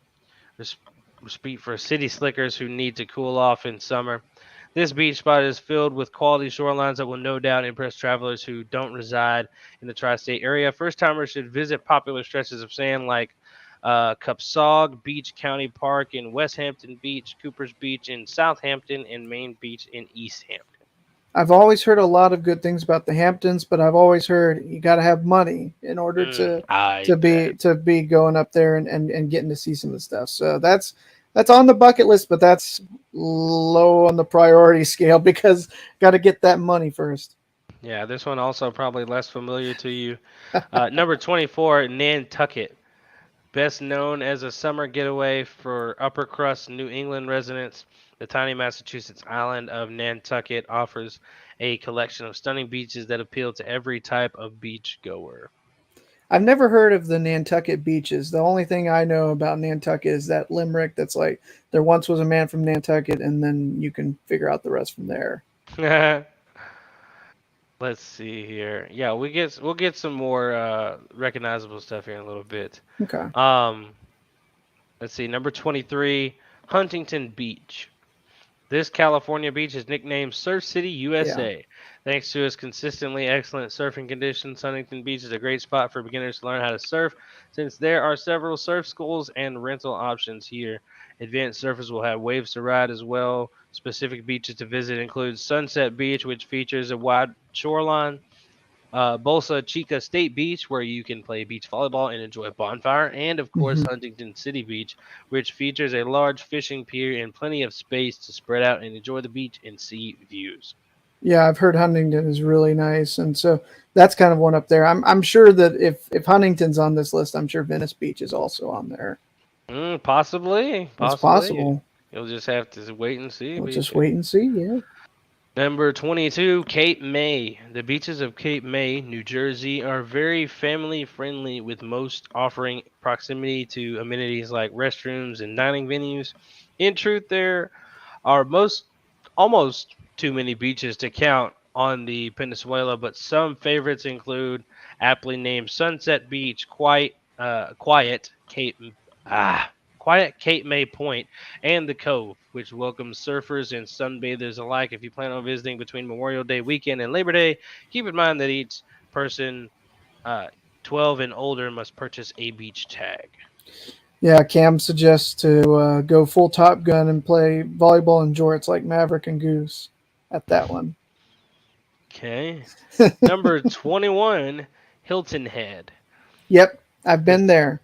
Res- Respite for city slickers who need to cool off in summer. This beach spot is filled with quality shorelines that will no doubt impress travelers who don't reside in the tri-state area. First timers should visit popular stretches of sand like Cupsog Beach County Park in West Hampton Beach, Cooper's Beach in Southampton, and Main Beach in East Hampton. I've always heard a lot of good things about the Hamptons, but I've always heard you got to have money in order I bet. to be going up there and getting to see some of the stuff. So that's on the bucket list, but that's low on the priority scale because got to get that money first. Yeah, this one also probably less familiar to you. Number 24, Nantucket. Best known as a summer getaway for upper crust New England residents, the tiny Massachusetts island of Nantucket offers a collection of stunning beaches that appeal to every type of beach goer. I've never heard of the Nantucket beaches. The only thing I know about Nantucket is that limerick that's like, there once was a man from Nantucket, and then you can figure out the rest from there. Let's see here. Yeah, we'll get some more recognizable stuff here in a little bit. Okay. Um, let's see. Number 23, Huntington Beach. This California beach is nicknamed Surf City, Yeah. USA. Thanks to its consistently excellent surfing conditions, Huntington Beach is a great spot for beginners to learn how to surf, since there are several surf schools and rental options here. Advanced surfers will have waves to ride as well. Specific beaches to visit include Sunset Beach, which features a wide shoreline, Bolsa Chica State Beach, where you can play beach volleyball and enjoy a bonfire, and of course Hmm. Huntington City Beach, which features a large fishing pier and plenty of space to spread out and enjoy the beach and sea views. Yeah, I've heard Huntington is really nice, and so that's kind of one up there. I'm sure that if Huntington's on this list, I'm sure Venice Beach is also on there. Possibly, It's possibly. possible. You'll just have to wait and see. We'll But just wait and see. Yeah. number 22, Cape May. The beaches of Cape May, New Jersey, are very family friendly, with most offering proximity to amenities like restrooms and dining venues. In truth, there are almost too many beaches to count on the peninsula, but some favorites include aptly named Sunset Beach, ah, Quiet Cape May Point, and the Cove, which welcomes surfers and sunbathers alike. If you plan on visiting between Memorial Day weekend and Labor Day, keep in mind that each person, uh, 12 and older, must purchase a beach tag. Yeah, Cam suggests to go full Top Gun and play volleyball in jorts like Maverick and Goose at that one. Okay. Number 21, Hilton Head. Yep, I've The been there.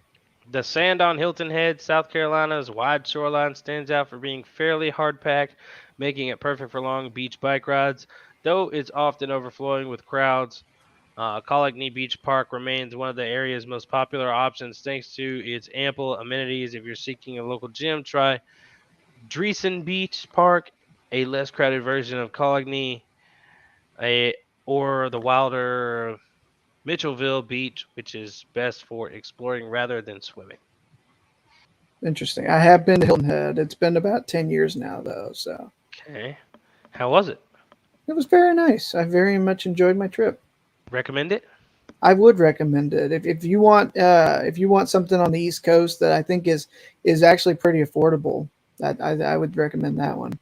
The sand on Hilton Head, South Carolina's wide shoreline stands out for being fairly hard packed, making it perfect for long beach bike rides. Though it's often overflowing with crowds, Coligny Beach Park remains one of the area's most popular options thanks to its ample amenities. If you're seeking a local gym, try Dreesen Beach Park, a less crowded version of Coligny, a, or the wilder Mitchellville Beach, which is best for exploring rather than swimming. Interesting. I have been to Hilton Head. It's been about 10 years now, though, so Okay. How was it? it was very nice. I very much enjoyed my trip. Recommend it? I would recommend it if you want something on the East Coast that I think is actually pretty affordable. That I would recommend that one.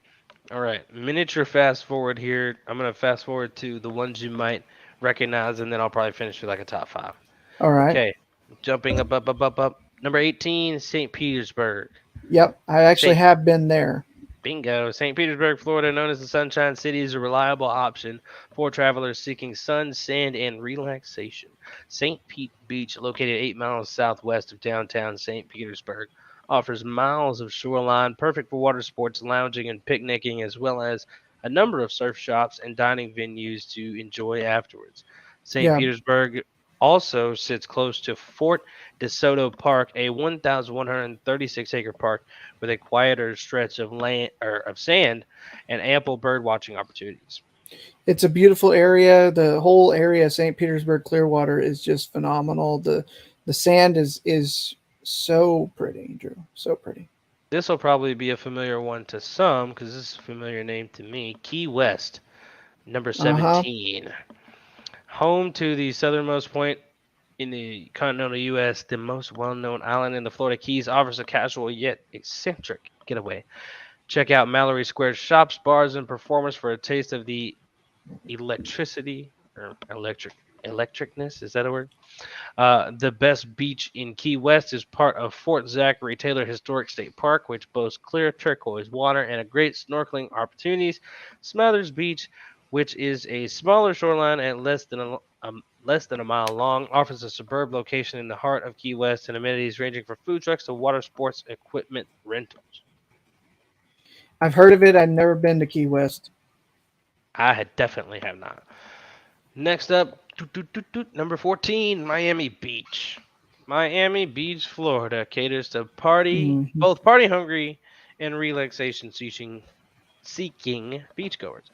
All right. Miniature fast forward here. I'm going to fast forward to the ones you might recognize, and then I'll probably finish with like a top five. All right. Okay. Jumping up, up, up, up, up. Number 18, St. Petersburg. Yep, I actually St. have been there. Bingo. St. Petersburg, Florida, known as the Sunshine City, is a reliable option for travelers seeking sun, sand, and relaxation. St. Pete Beach, located 8 miles southwest of downtown St. Petersburg, offers miles of shoreline, perfect for water sports, lounging, and picnicking, as well as a number of surf shops and dining venues to enjoy afterwards. St. Yeah, Petersburg also sits close to Fort DeSoto Park, a 1,136-acre park with a quieter stretch of land or of sand and ample bird watching opportunities. it's a beautiful area. The whole area of St. Petersburg Clearwater is just phenomenal. The sand is so pretty, Drew. So pretty. This will probably be a familiar one to some because this is a familiar name to me. Key West, number Uh huh. 17. Home to the southernmost point in the continental U.S., the most well known island in the Florida Keys offers a casual yet eccentric getaway. Check out Mallory Square shops, bars, and performers for a taste of the electricity or electricness. Is that a word? The best beach in Key West is part of Fort Zachary Taylor Historic State Park, which boasts clear turquoise water and a great snorkeling opportunities. Smothers Beach, which is a smaller shoreline at less than a mile long, offers a superb location in the heart of Key West and amenities ranging from food trucks to water sports equipment rentals. I've heard of it. I've never been to Key West. I had definitely have not. Next up, number 14, Miami Beach. Miami Beach, Florida caters to Hmm. both party hungry and relaxation seeking beachgoers.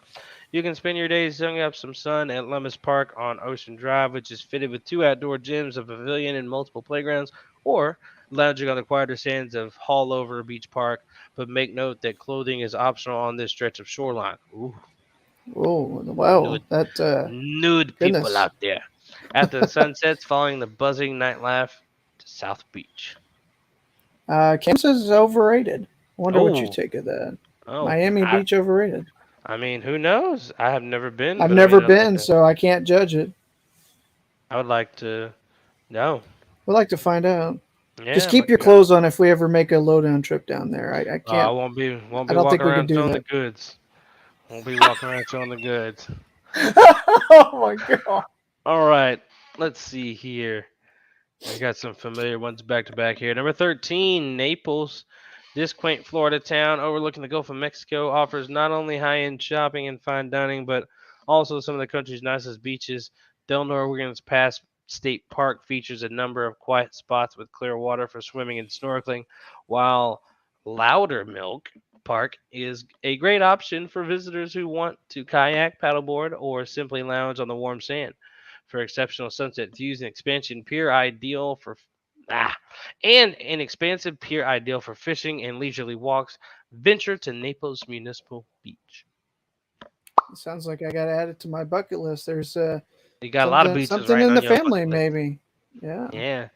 You can spend your days soaking up some sun at Lummis Park on Ocean Drive, which is fitted with two outdoor gyms, a pavilion, and multiple playgrounds, or lounging on the quieter sands of Hallover Beach Park. But make note that clothing is optional on this stretch of shoreline. Ooh, Oh, wow. nude, That, nude people goodness. out there. After the sunsets, following the buzzing nightlife to South Beach. Kansas is overrated. Wonder what you Oh, take of that. oh, Miami I, Beach overrated. I mean, who knows? I have never been, I've but I mean, never been, so I can't judge it. I would like to know. We'd like to find out. Just Yeah, keep but your clothes on if we ever make a lowdown trip down there. I I can't. won't I be don't think walking we could around do showing the that. goods. Won't be walking around showing the goods. Oh my god. All right, let's see here. I got some familiar ones back to back here. Number 13, Naples. This quaint Florida town overlooking the Gulf of Mexico offers not only high-end shopping and fine dining, but also some of the country's nicest beaches. Del Norte's Pass State Park features a number of quiet spots with clear water for swimming and snorkeling, while Loudermilk Park is a great option for visitors who want to kayak, paddleboard, or simply lounge on the warm sand. For exceptional sunset views and expansion pier ideal for ah, and an expansive pier ideal for fishing and leisurely walks, venture to Naples Municipal Beach. Sounds like I got to add it to my bucket list. There's You got a lot of something beaches something right in on the your family, bucket list. maybe. Yeah. Yeah.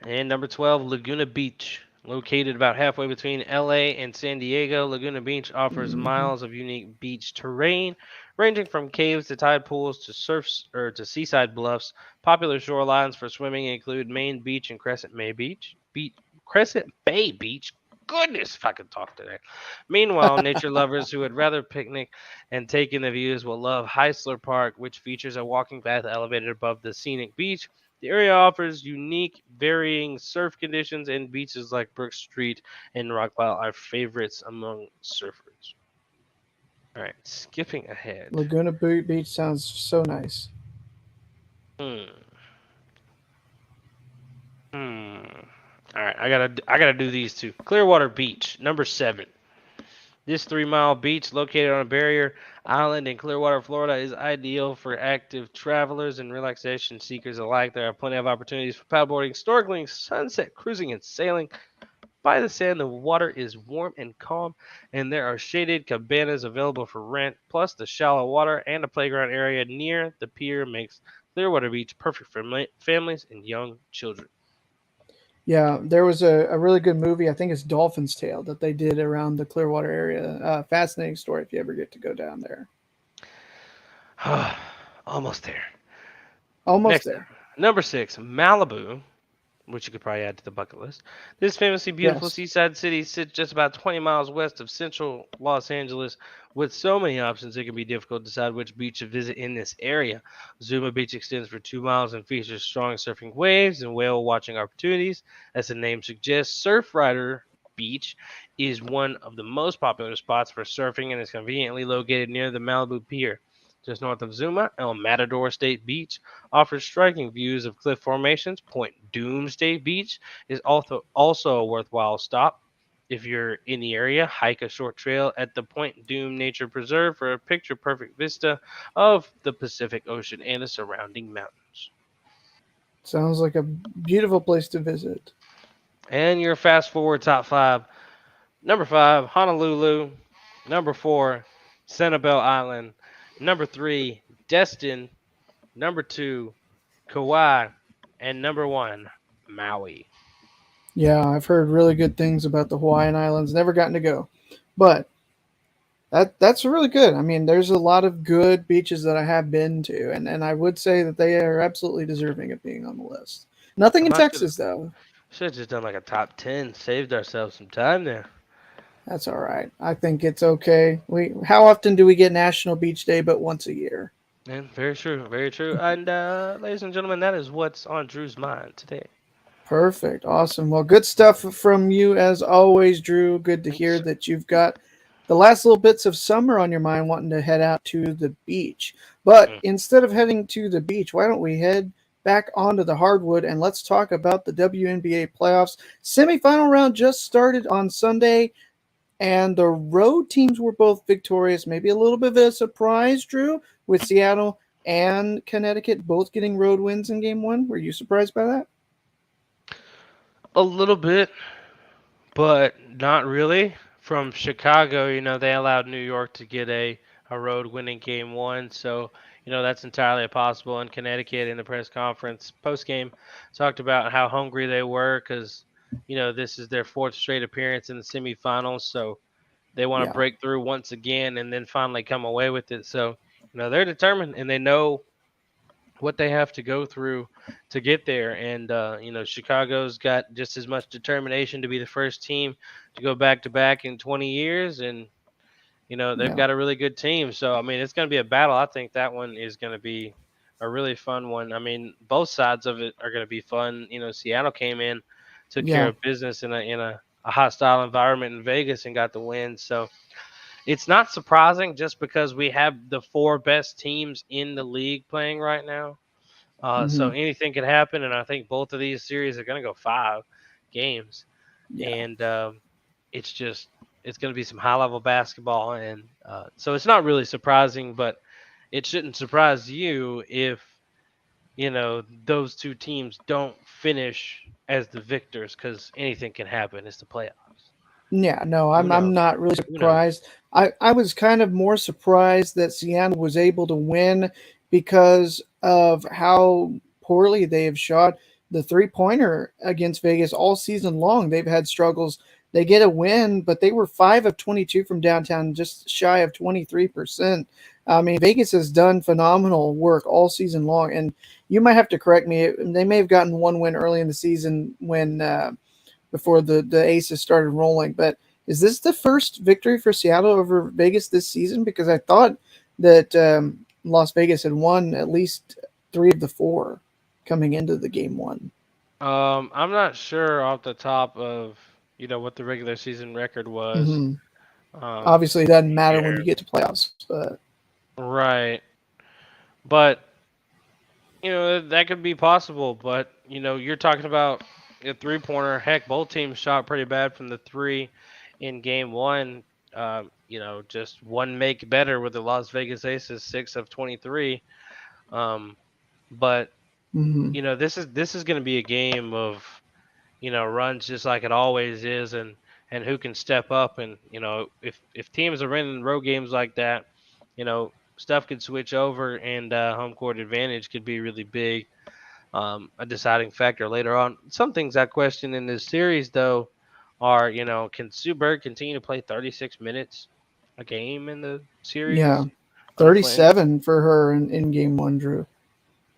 And number 12, Laguna Beach. Located about halfway between LA and San Diego, Laguna Beach offers Hmm. miles of unique beach terrain, ranging from caves to tide pools to surfs or to seaside bluffs. Popular shorelines for swimming include Main Beach and Crescent Bay Beach. Goodness, if I could talk today. Meanwhile, nature lovers who would rather picnic and take in the views will love Heisler Park, which features a walking path elevated above the scenic beach. The area offers unique, varying surf conditions, and beaches like Brook Street and Rockpile are favorites among surfers. All right, skipping ahead. Beach sounds so nice. Hmm. Hmm. All right, I gotta do these two. Clearwater Beach, number 7. This 3-mile beach, located on a barrier island in Clearwater, Florida, is ideal for active travelers and relaxation seekers alike. There are plenty of opportunities for paddleboarding, snorkeling, sunset cruising, and sailing. By the sand, the water is warm and calm, and there are shaded cabanas available for rent. Plus, the shallow water and a playground area near the pier makes Clearwater Beach perfect for families and young children. Yeah, there was a really good movie. I think it's Dolphin's Tale that they did around the Clearwater area. Fascinating story if you ever get to go down there. Almost there. Almost Next up, there. number 6, Malibu, which you could probably add to the bucket list. This famously beautiful Yes. seaside city sits just about 20 miles west of central Los Angeles. With so many options, it can be difficult to decide which beach to visit in this area. Zuma Beach extends for 2 miles and features strong surfing waves and whale watching opportunities. As the name suggests, Surfrider Beach is one of the most popular spots for surfing and is conveniently located near the Malibu Pier. Just north of Zuma, El Matador State Beach offers striking views of cliff formations. Point Doom State Beach is also a worthwhile stop. If you're in the area, hike a short trail at the Point Doom Nature Preserve for a picture perfect vista of the Pacific Ocean and the surrounding mountains. Sounds like a beautiful place to visit. And your fast forward top 5. Number 5, Honolulu. Number 4, Sanibel Island. Number 3, Destin. Number 2, Kauai. And number 1, Maui. Yeah, I've heard really good things about the Hawaiian Islands. Never gotten to go, but that's really good. I mean, there's a lot of good beaches that I have been to, and I would say that they are absolutely deserving of being on the list. Nothing I in might should Texas though. have just done like a top 10. Saved ourselves some time there. That's all right. I think it's okay. We How often do we get National Beach Day? But once a year. And very true, very true. And ladies and gentlemen, that is what's on Drew's mind today. Perfect. Awesome. Well, good stuff from you as always, Drew. Good to Thanks, hear sir. that you've got the last little bits of summer on your mind wanting to head out to the beach. But Mm. instead of heading to the beach, why don't we head back onto the hardwood and let's talk about the WNBA playoffs. Semifinal round just started on Sunday. and the road teams were both victorious. Maybe a little bit of a surprise, Drew, with Seattle and Connecticut both getting road wins in game one. Were you surprised by that? A little bit, but not really. From Chicago, they allowed New York to get a road winning game one, so that's entirely possible. In Connecticut, in the press conference post game, talked about how hungry they were because this is their fourth straight appearance in the semifinals, so they want to Yeah, break through once again and then finally come away with it. So they're determined and they know what they have to go through to get there. And Chicago's got just as much determination to be the first team to go back to back in 20 years, and they've yeah, got a really good team. So I mean, it's going to be a battle. I think that one is going to be a really fun one. I mean, both sides of it are going to be fun. Seattle came in, took care yeah. of business in a hostile environment in Vegas and got the win. So it's not surprising just because we have the four best teams in the league playing right now. So Hmm. anything could happen, and I think both of these series are going to go 5 games, Yeah. and it's just it's going to be some high level basketball, and so it's not really surprising, but it shouldn't surprise you if those two teams don't finish as the victors because anything can happen. It's the playoffs. Yeah, no, Who I'm knows? not really Who knows? surprised. I was kind of more surprised that Seattle was able to win because of how poorly they have shot the three-pointer against Vegas all season long. They've had struggles. They get a win, but they were 5 of 22 from downtown, just shy of 23%. I mean, Vegas has done phenomenal work all season long, and you might have to correct me. They may have gotten one win early in the season when before the aces started rolling. But is this the first victory for Seattle over Vegas this season? Because I thought that Las Vegas had won at least three of the four coming into the game one. I'm not sure off the top of what the regular season record was. Hmm. Let's Obviously, it doesn't see matter when here. you get to playoffs, but Right, but that could be possible. But you're talking about a 3 pointer. Heck, both teams shot pretty bad from the three in game one. Just one make better with the Las Vegas Aces, 6 of 23. Um, but hmm, this is going to be a game of runs just like it always is, and who can step up. And if teams are winning road games like that, stuff could switch over, and home court advantage could be really big, a deciding factor later on. Some things I question in this series though are can Sue Bird continue to play 36 minutes a game in the yeah, series unflinch? 37 for her in game one, Drew.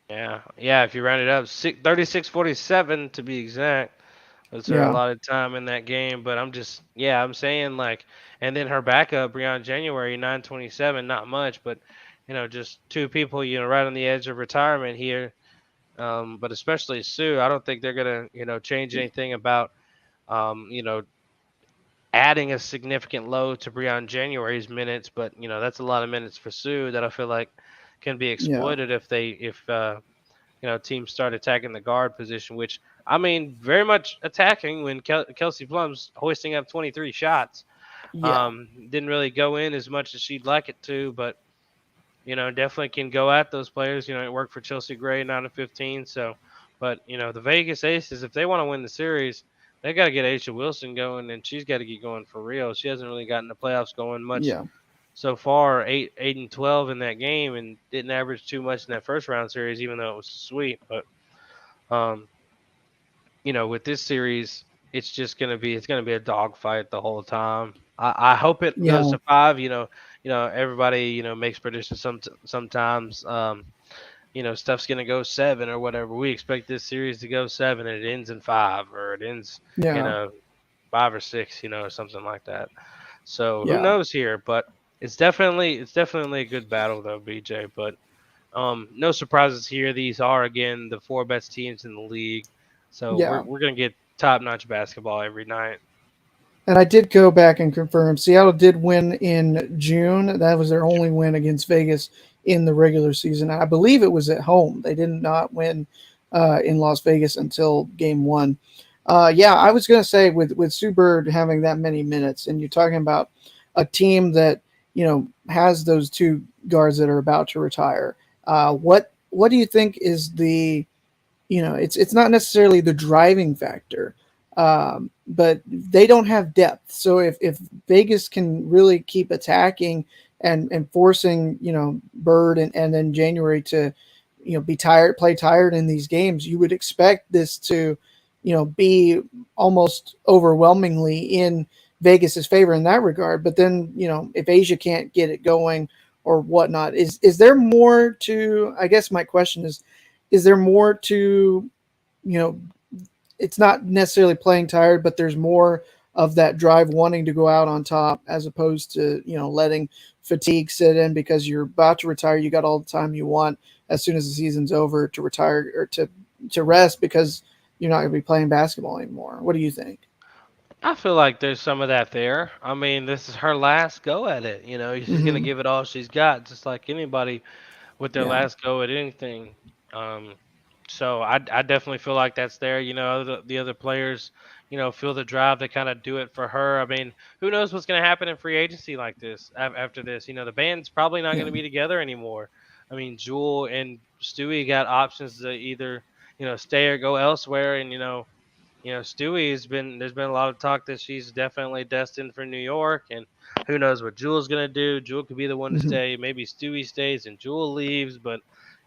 Yeah, if you round it up, 36-47 to be exact. Was her a Yeah, lot of time in that game, but I'm saying like, and then her backup, Breon January, 927, not much, but just two people, right on the edge of retirement here. But especially Sue, I don't think they're gonna, change anything about, adding a significant load to Breon January's minutes, but that's a lot of minutes for Sue that I feel like can be yeah, exploited if teams start attacking the guard position, which I mean, very much attacking when Kelsey Plum's hoisting up 23 shots. yeah, Didn't really go in as much as she'd like it to, but definitely can go at those players. It worked for Chelsea Gray 9 of 15. So, but the Vegas Aces, if they want to win the series, they got to get Aisha Wilson going, and she's got to get going for real. She hasn't really gotten the playoffs going much yeah, so far, 8 and 12 in that game, and didn't average too much in that first round series, even though it was sweet. But um, with this series, it's gonna be a dogfight the whole time. I hope it goes yeah, to 5. Everybody makes predictions sometimes. Stuff's gonna go 7 or whatever. We expect this series to go 7, and it ends in 5, or it ends you yeah, know 5 or 6, or something like that. So who yeah, knows here? But it's definitely a good battle though, BJ. But no surprises here. These are again the four best teams in the league, so we're yeah. we're gonna get top notch basketball every night. And I did go back and confirm Seattle did win in June. That was their only win against Vegas in the regular season. I believe it was at home. They did not win in Las Vegas until game one. Yeah, I was going to say with Sue Bird having that many minutes, and you're talking about a team that has those two guards that are about to retire. What do you think is the it's not necessarily the driving factor, but they don't have depth. So if Vegas can really keep attacking and forcing Bird and then January to be tired, play tired in these games, you would expect this to be almost overwhelmingly in Vegas's favor in that regard. But then if Asia can't get it going or whatnot, is there more to? I guess my question is there more to you know it's not necessarily playing tired, but there's more of that drive wanting to go out on top as opposed to letting fatigue sit in because you're about to retire. You got all the time you want as soon as the season's over to retire or to rest because you're not going to be playing basketball anymore. What do you think? I feel like there's some of that there. I mean, this is her last go at it. She's gonna Mm-hmm. give it all she's got, just like anybody with their Yeah, last go at anything. Um, so I definitely feel like that's there. The other players, feel the drive to kind of do it for her. I mean, who knows what's going to happen in free agency like this after this? The band's probably not going yeah, to be together anymore. I mean, Jewel and Stewie got options to either stay or go elsewhere, and Stewie's been there's been a lot of talk that she's definitely destined for New York, and who knows what Jewel's gonna do. Jewel could be the one to mm-hmm. stay. Maybe Stewie stays and Jewel leaves, but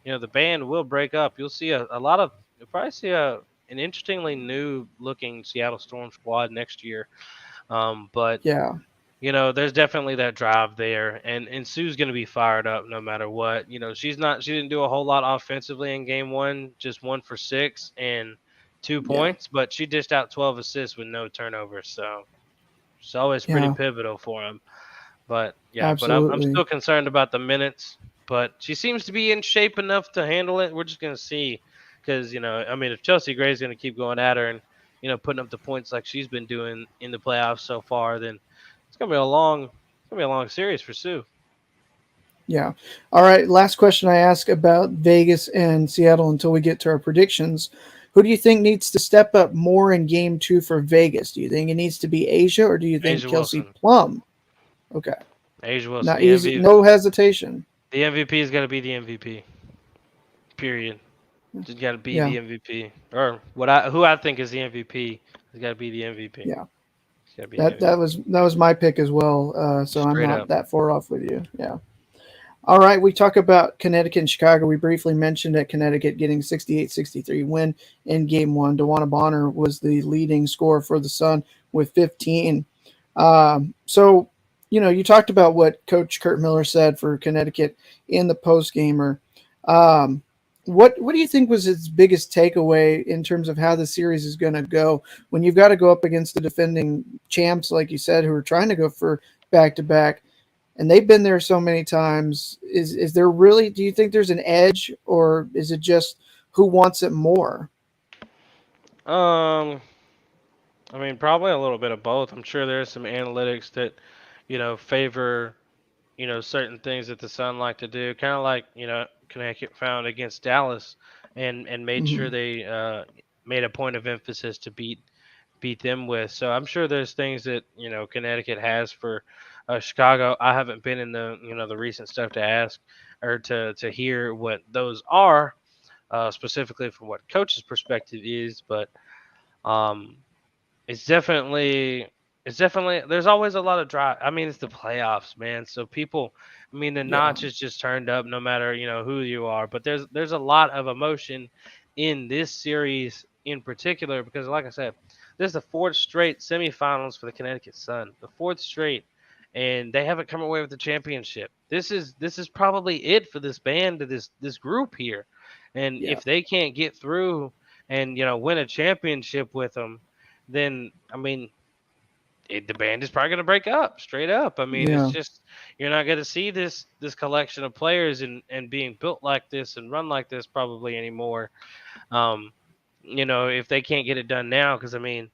the band will break up. You'll see a lot of you'll probably see an interestingly new looking Seattle Storm squad next year. But Yeah, there's definitely that drive there, and Sue's gonna be fired up no matter what. She didn't do a whole lot offensively in game one, just 1 for 6 and two yeah, points, but she dished out 12 assists with no turnovers, so it's always pretty yeah, pivotal for him. But yeah, but I'm absolutely. still concerned about the minutes, but she seems to be in shape enough to handle it. We're just gonna see, because I mean, if Chelsea Gray's gonna keep going at her and putting up the points like she's been doing in the playoffs so far, then it's gonna be a long series for Sue. Yeah. All right. Last question I ask about Vegas and Seattle until we get to our predictions. Who do you think needs to step up more in game two for Vegas? Do you think it needs to be Asia or do you think Asia Kelsey Wilson, Plum? Okay. Asia Wilson, Not easy. No hesitation. The MVP is gonna be the MVP. Period. Just got to be Yeah. the MVP, or who I think is the MVP has got to be the MVP. Yeah. It's got to be the That was my pick as well. So I'm straight not up. that far off with you. Yeah. All right, we talk about Connecticut and Chicago. We briefly mentioned that Connecticut getting 68-63 win in game one. DeWanna Bonner was the leading scorer for the Sun with 15. So, you talked about what Coach Kurt Miller said for Connecticut in the post gamer. Um, what do you think was his biggest takeaway in terms of how the series is going to go when you've got to go up against the defending champs, like you said, who are trying to go for back to back? And they've been there so many times. Is there really? Do you think there's an edge, or is it just who wants it more? Um, I mean, probably a little bit of both. I'm sure there's some analytics that favor certain things that the Sun like to do, kind of like Connecticut found against Dallas, and made Mm-hmm. sure they made a point of emphasis to beat them with. So I'm sure there's things that Connecticut has for Chicago. I haven't been in the the recent stuff to ask or to hear what those are specifically from what coach's perspective is, but um, it's definitely there's always a lot of drive. I mean, it's the playoffs, man. So people, I mean, the Yeah, notch is just turned up no matter who you are. But there's a lot of emotion in this series in particular because, like I said, this is the fourth straight semifinals for the Connecticut Sun, the fourth straight, and they haven't come away with the championship. This is probably it for this band, to this group here, and yeah, if they can't get through and win a championship with them, then I mean the band is probably going to break up straight up. I mean, it's yeah, just you're not going to see this collection of players and being built like this and run like this probably anymore. Um, if they can't get it done now, because I mean,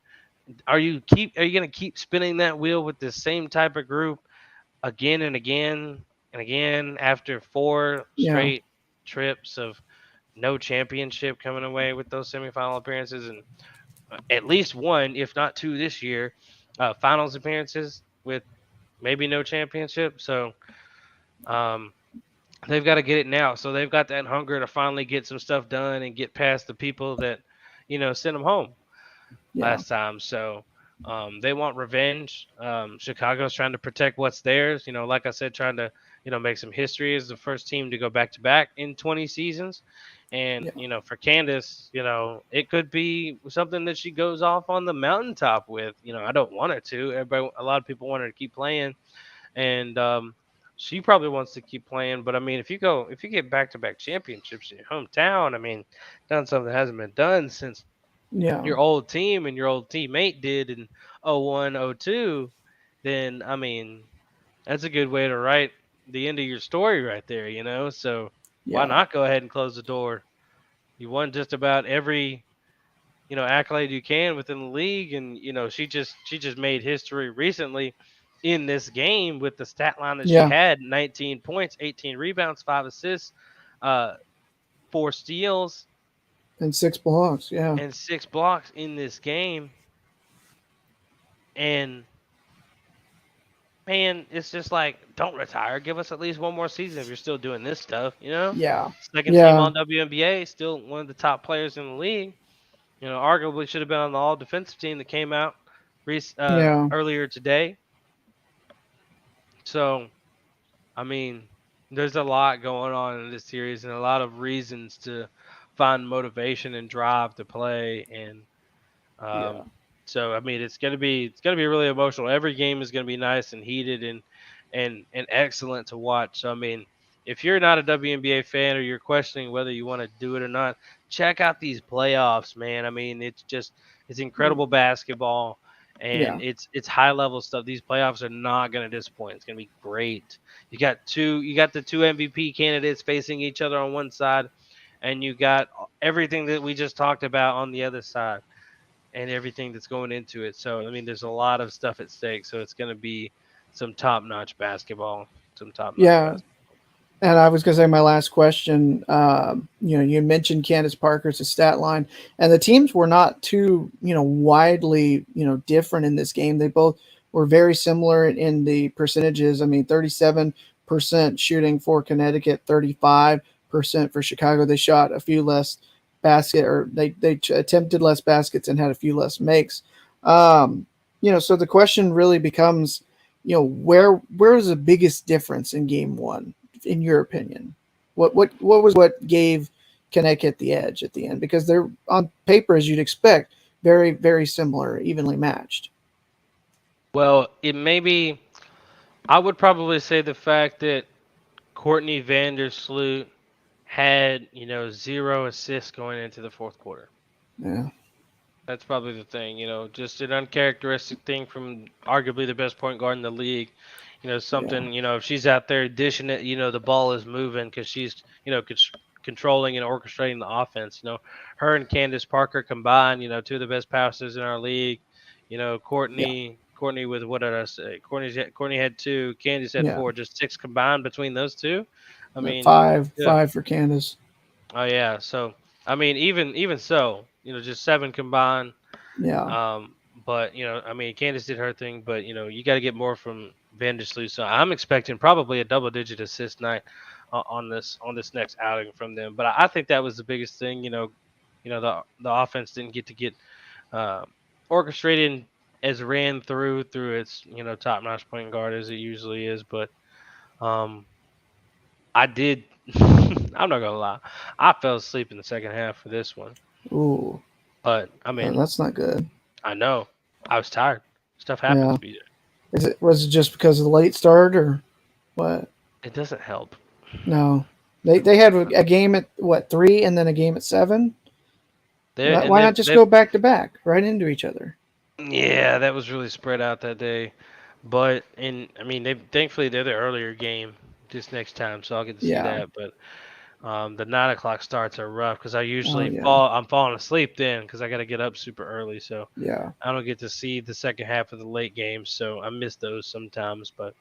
are you going to keep spinning that wheel with the same type of group again and again and again after four yeah, straight trips of no championship coming away with those semifinal appearances? And at least one, if not two, this year, finals appearances with maybe no championship. So um, they've got to get it now. So they've got that hunger to finally get some stuff done and get past the people that, sent them home Yeah. last time. So they want revenge. Chicago's trying to protect what's theirs. Like I said, trying to make some history as the first team to go back to back in 20 seasons. And Yeah. for Candace, it could be something that she goes off on the mountaintop with. I don't want her to. Everybody, a lot of people want her to keep playing, and she probably wants to keep playing. But I mean, if you get back to back championships in your hometown, I mean, done something that hasn't been done since Yeah. your old team and your old teammate did in 01, 02, then I mean, that's a good way to write the end of your story right there. So why Yeah. not go ahead and close the door? You won just about every, accolade you can within the league, and she just made history recently in this game with the stat line that she Yeah. had: 19 points, 18 rebounds, 5 assists, uh 4 steals, And 6 blocks. Yeah. and 6 blocks in this game. And man, it's just like, don't retire. Give us at least one more season if you're still doing this stuff. Yeah. Second team Yeah. on WNBA, still one of the top players in the league. Arguably should have been on the all defensive team that came out Yeah. earlier today. So, I mean, there's a lot going on in this series and a lot of reasons to find motivation and drive to play. And Yeah. so I mean, it's gonna be really emotional. Every game is gonna be nice and heated and excellent to watch. So I mean, if you're not a WNBA fan or you're questioning whether you want to do it or not, check out these playoffs, man. I mean, it's incredible basketball Yeah. and it's high level stuff. These playoffs are not gonna disappoint. It's gonna be great. You got the two MVP candidates facing each other on one side, and you got everything that we just talked about on the other side and everything that's going into it. So I mean, there's a lot of stuff at stake. So it's going to be some top-notch basketball. Some top-notch Yeah. basketball. And I was going to say my last question. You mentioned Candace Parker's stat line, and the teams were not too, widely, different in this game. They both were very similar in the percentages. I mean, 37% shooting for Connecticut, 35% for Chicago. They shot a few less or they attempted less baskets and had a few less makes. So the question really becomes, where is the biggest difference in game one? In your opinion, what gave Connecticut the edge at the end? Because they're on paper, as you'd expect, very very similar, evenly matched. Well, it may be. I would probably say the fact that Courtney Vandersloot had 0 assists going into the fourth quarter. Yeah, That's probably the thing, just an uncharacteristic thing from arguably the best point guard in the league. yeah, Something, if she's out there dishing it, the ball is moving because she's, controlling and orchestrating the offense. Her and Candace Parker combined, two of the best passers in our league. yeah, Courtney with what did I say? Courtney had two, Candace had yeah. four, just six combined between those two. I mean, Five, yeah. five for Candace. Oh yeah. So I mean, even so, just seven combined. Yeah, But I mean, Candace did her thing, but you got to get more from Vandersloot. So I'm expecting probably a double-digit assist night on this next outing from them. But I think that was the biggest thing. The offense didn't get uh, orchestrated as ran through its top-notch point guard as it usually is. But um, I did. I'm not gonna lie. I fell asleep in the second half for this one. ooh, But I mean, that's not good. I know I was tired. Stuff happens, Yeah, BJ. was it just because of the late start or what? It doesn't help. No, they had a game at what 3 and then a game at 7. They and Why they've not just they've go back to back right into each other? yeah, that was really spread out that day. But I mean, they thankfully they're the earlier game this next time, so I'll get to see Yeah. that. But the 9 o'clock starts are rough because I Oh usually yeah. I'm falling asleep then because I got to get up super early, so Yeah. I don't get to see the second half of the late games, so I miss those sometimes. But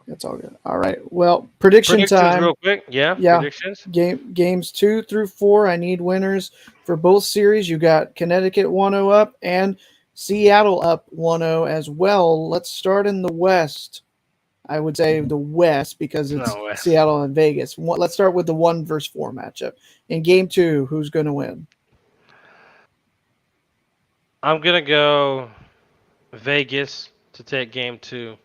That's all good. All right. Well, prediction Predictions, time. real quick. Yeah, Yeah. predictions. Games 2 through 4. I need winners for both series. You got Connecticut 1-0 up and Seattle up 1-0 as well. Let's start in the West. I would say the West because it's No, Wes. Seattle and Vegas. Let's start with the 1 versus 4 matchup. In game 2, who's going to win? I'm gonna go Vegas to take game two.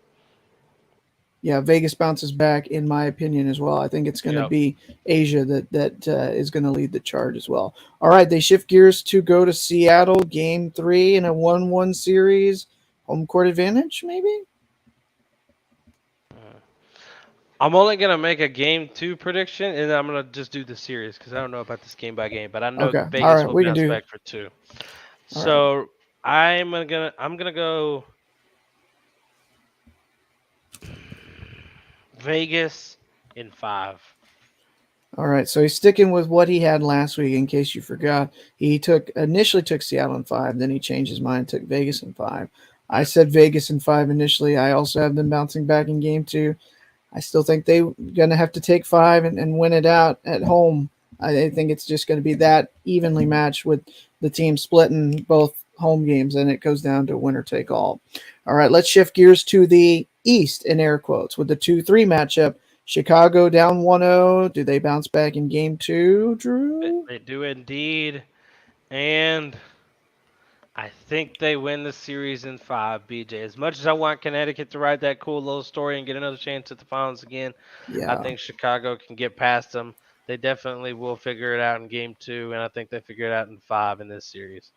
Yeah, Vegas bounces back, in my opinion, as well. I think it's going to Yep. be Asia that is going to lead the charge as well. All right, they shift gears to go to Seattle, game 3 in a 1-1 series. Home court advantage, maybe? Uh, I'm only gonna make a game two prediction, and then I'm gonna just do the series because I don't know about this game by game, but I know Okay. All Vegas right, will we can bounce do. back for two. All right. So I'm gonna go Vegas in five. All right, so he's sticking with what he had last week. In case you forgot, he initially took Seattle in 5, then he changed his mind, and took Vegas in 5. I Yep. said Vegas in 5 initially. I also have them bouncing back in game 2. I still think they're going to have to take 5 and win it out at home. I think it's just going to be that evenly matched with the team splitting both home games, and it goes down to winner take all. All right, let's shift gears to the East in air quotes with the 2-3 matchup. Chicago down 1-0. Do they bounce back in game 2, Drew? They do indeed, and I think they win the series in five. BJ, as much as I want Connecticut to write that cool little story and get another chance at the finals again, I Yeah. think Chicago can get past them. They definitely will figure it out in game two, and I think they figure it out in five in this series.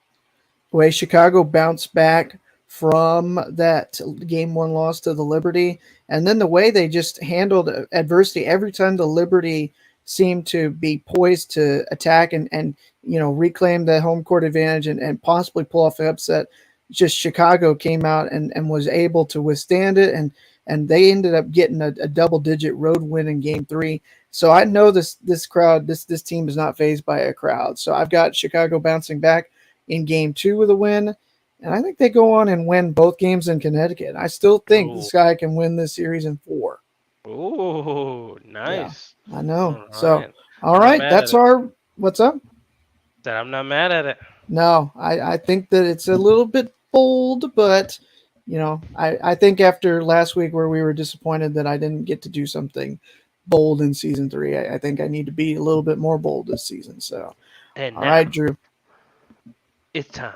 The way Chicago bounced back from that game 1 loss to the Liberty, and then the way they just handled adversity every time the Liberty seemed to be poised to attack and reclaim the home court advantage and possibly pull off the upset. Just Chicago came out and was able to withstand it, and they ended up getting a double digit road win in game 3. So I know this crowd, this team is not phased by a crowd. So I've got Chicago bouncing back in game 2 with a win. And I think they go on and win both games in Connecticut. I still think Ooh, this guy can win this series in 4. ooh, Yeah, nice. I know. All So, right, all I'm not right, mad at that's it. our. What's up? Said I'm not mad at it. No, I think that it's a little bit bold, but I think after last week where we were disappointed that I didn't get to do something bold in season 3, I think I need to be a little bit more bold this season. So, And all right, now Drew. it's time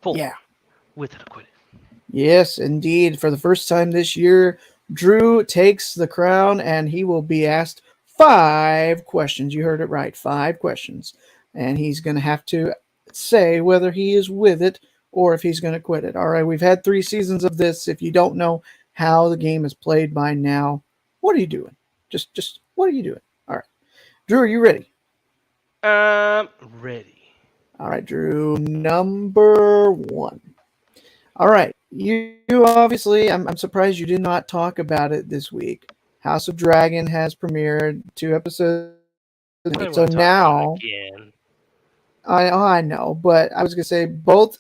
for Yeah. with it or quit it. Yes, indeed. For the first time this year, Drew takes the crown and he will be asked 5 questions. You heard it right, 5 questions. And he's going to have to say whether he is with it or if he's going to quit it. All right, we've had 3 seasons of this. If you don't know how the game is played by now, what are you doing? Just what are you doing? All right. Drew, are you ready? I'm ready. All right, Drew, number 1. All right. You obviously, I'm surprised you did not talk about it this week. House of Dragon has premiered 2 episodes. I don't So want to talk about now, it again. I know, but I was gonna say both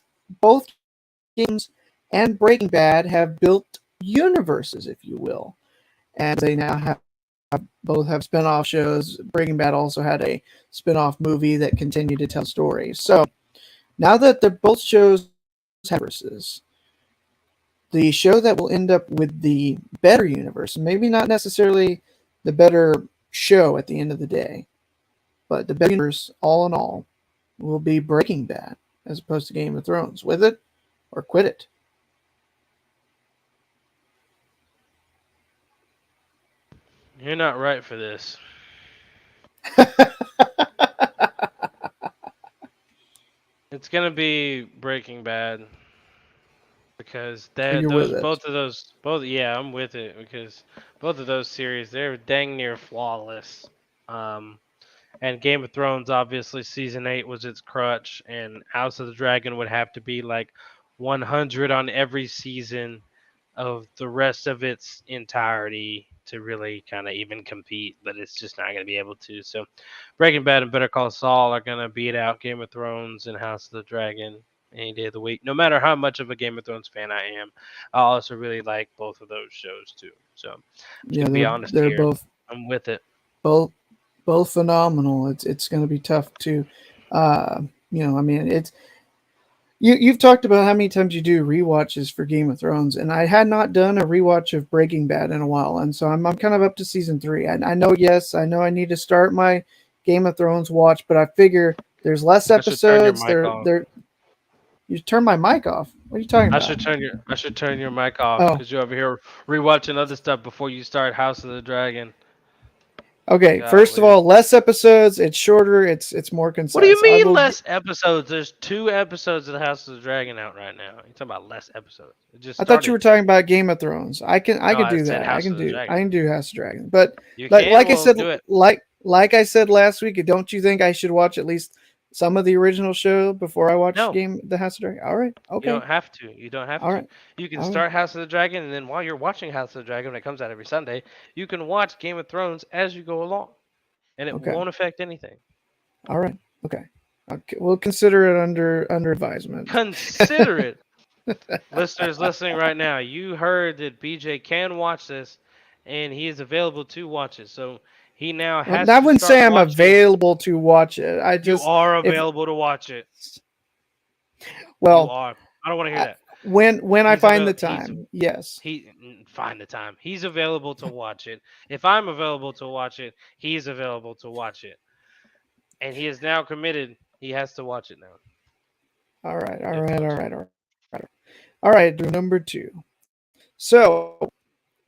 games and Breaking Bad have built universes, if you will, and they now have both have spin-off shows. Breaking Bad also had a spin-off movie that continued to tell stories. So now that they're both shows have universes, the show that will end up with the better universe, maybe not necessarily the better show at the end of the day, but the better universe, all in all, will be Breaking Bad as opposed to Game of Thrones. With it or quit it? You're not right for this. It's gonna be Breaking Bad because So that you're with those it. both of those both yeah I'm with it because both of those series they're dang near flawless. Um, and Game of Thrones obviously season 8 was its crutch, and House of the Dragon would have to be like 100 on every season of the rest of its entirety to really kind of even compete, but it's just not going to be able to. So Breaking Bad and Better Call Saul are going to beat out Game of Thrones and House of the Dragon any day of the week. No matter how much of a Game of Thrones fan I am, I also really like both of those shows too. So I'm just Yeah, gonna be honest they're here. I'm with it. both both phenomenal. It's going to be tough to, uh, I mean, you've talked about how many times you do rewatches for Game of Thrones, and I had not done a rewatch of Breaking Bad in a while, and so I'm kind of up to season 3. I know, yes, I know I need to start my Game of Thrones watch, but I figure there's less I should turn your episodes. mic off. You turn my mic off. What are you talking about? I should turn your mic off Oh, because you're over here rewatching other stuff before you start House of the Dragon. okay. First of Golly. all, less episodes. It's shorter. It's more What do you concise. I mean will. less episodes? There's 2 episodes of the House of the Dragon out right now. You're talking about less episodes. It just I thought you started. were talking about Game of Thrones. I No, could I do said that. House of the I Dragon. can do House of Dragon. But You can? like I Well, said, do it. like I said last week, don't you think I should watch at least some of the original show before I watch No, The House of Dragon? All right. you Okay. don't have to. You don't have All to. right. You can All right. start House of the Dragon, and then while you're watching House of the Dragon, when it comes out every Sunday, you can watch Game of Thrones as you go along, and it Okay. won't affect anything. All right. Okay. Okay. We'll consider it under advisement. Consider it. Listeners listening right now, you heard that BJ can watch this, and he is available to watch it. So he now Well, has I to wouldn't start say I'm watching. available to watch it. I You just are if available to watch it. You well, are. I don't want to hear I, that. when I He's find the available. time, yes. Find the time. He's available to watch it. If I'm available to watch it, he's available to watch it, and he is now committed. He has to watch it now. All right. He All has to right. All watch it. right. All right. All right. Number 2. So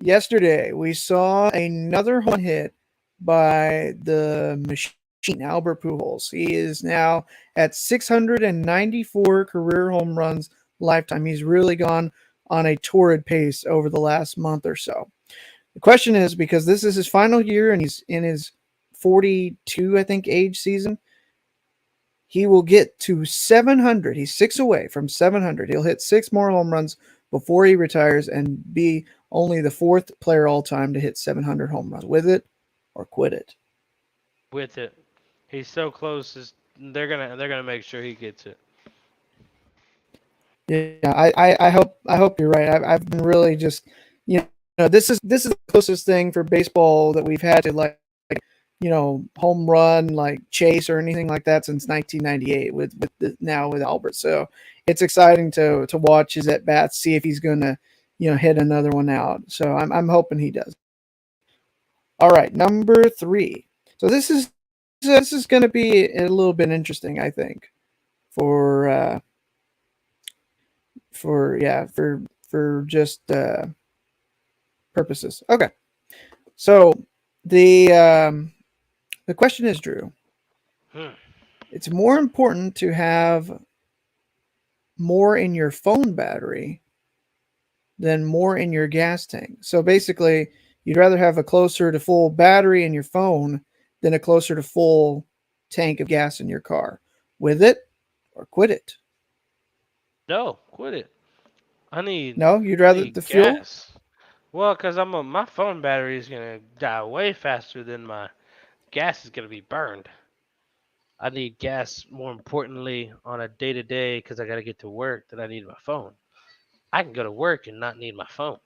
yesterday we saw another home hit by the machine, Albert Pujols. He is now at 694 career home runs lifetime. He's really gone on a torrid pace over the last month or so. The question is, because this is his final year and he's in his 42, I think, age season, he will get to 700. He's 6 away from 700. He'll hit 6 more home runs before he retires and be only the 4th player all time to hit 700 home runs. With it or quit it. With it, he's so close. They're gonna make sure he gets it. Yeah, I hope you're right. I've been really just, this is the closest thing for baseball that we've had to, like, home run like chase or anything like that since 1998 now with Albert. So it's exciting to watch his at bats, see if he's gonna hit another one out. So I'm hoping he does. All right, number 3. So this is going to be a little bit interesting, I think, for just purposes. Okay, so the the question is, Drew, Hmm. it's more important to have more in your phone battery than more in your gas tank. So basically, you'd rather have a closer to full battery in your phone than a closer to full tank of gas in your car. With it or quit it? No, quit it. I need No, you'd I rather need the fuel? gas. Well, cause my phone battery is gonna die way faster than my gas is gonna be burned. I need gas more importantly on a day to day because I gotta get to work than I need my phone. I can go to work and not need my phone.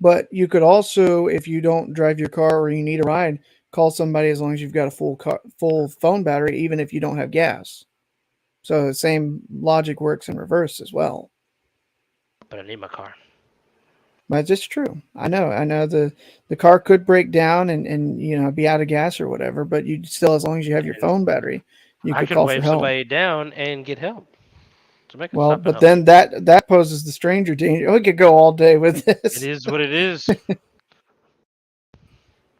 But you could also, if you don't drive your car or you need a ride, call somebody as long as you've got a full phone battery, even if you don't have gas. So the same logic works in reverse as well. But I need my car. But it's true. I know the car could break down and be out of gas or whatever, but you still, as long as you have your And phone battery, you I could can call for wave help. somebody down and get help to make them Well, stop and but help me. then that poses the stranger danger. We could go all day with It this. is what it is.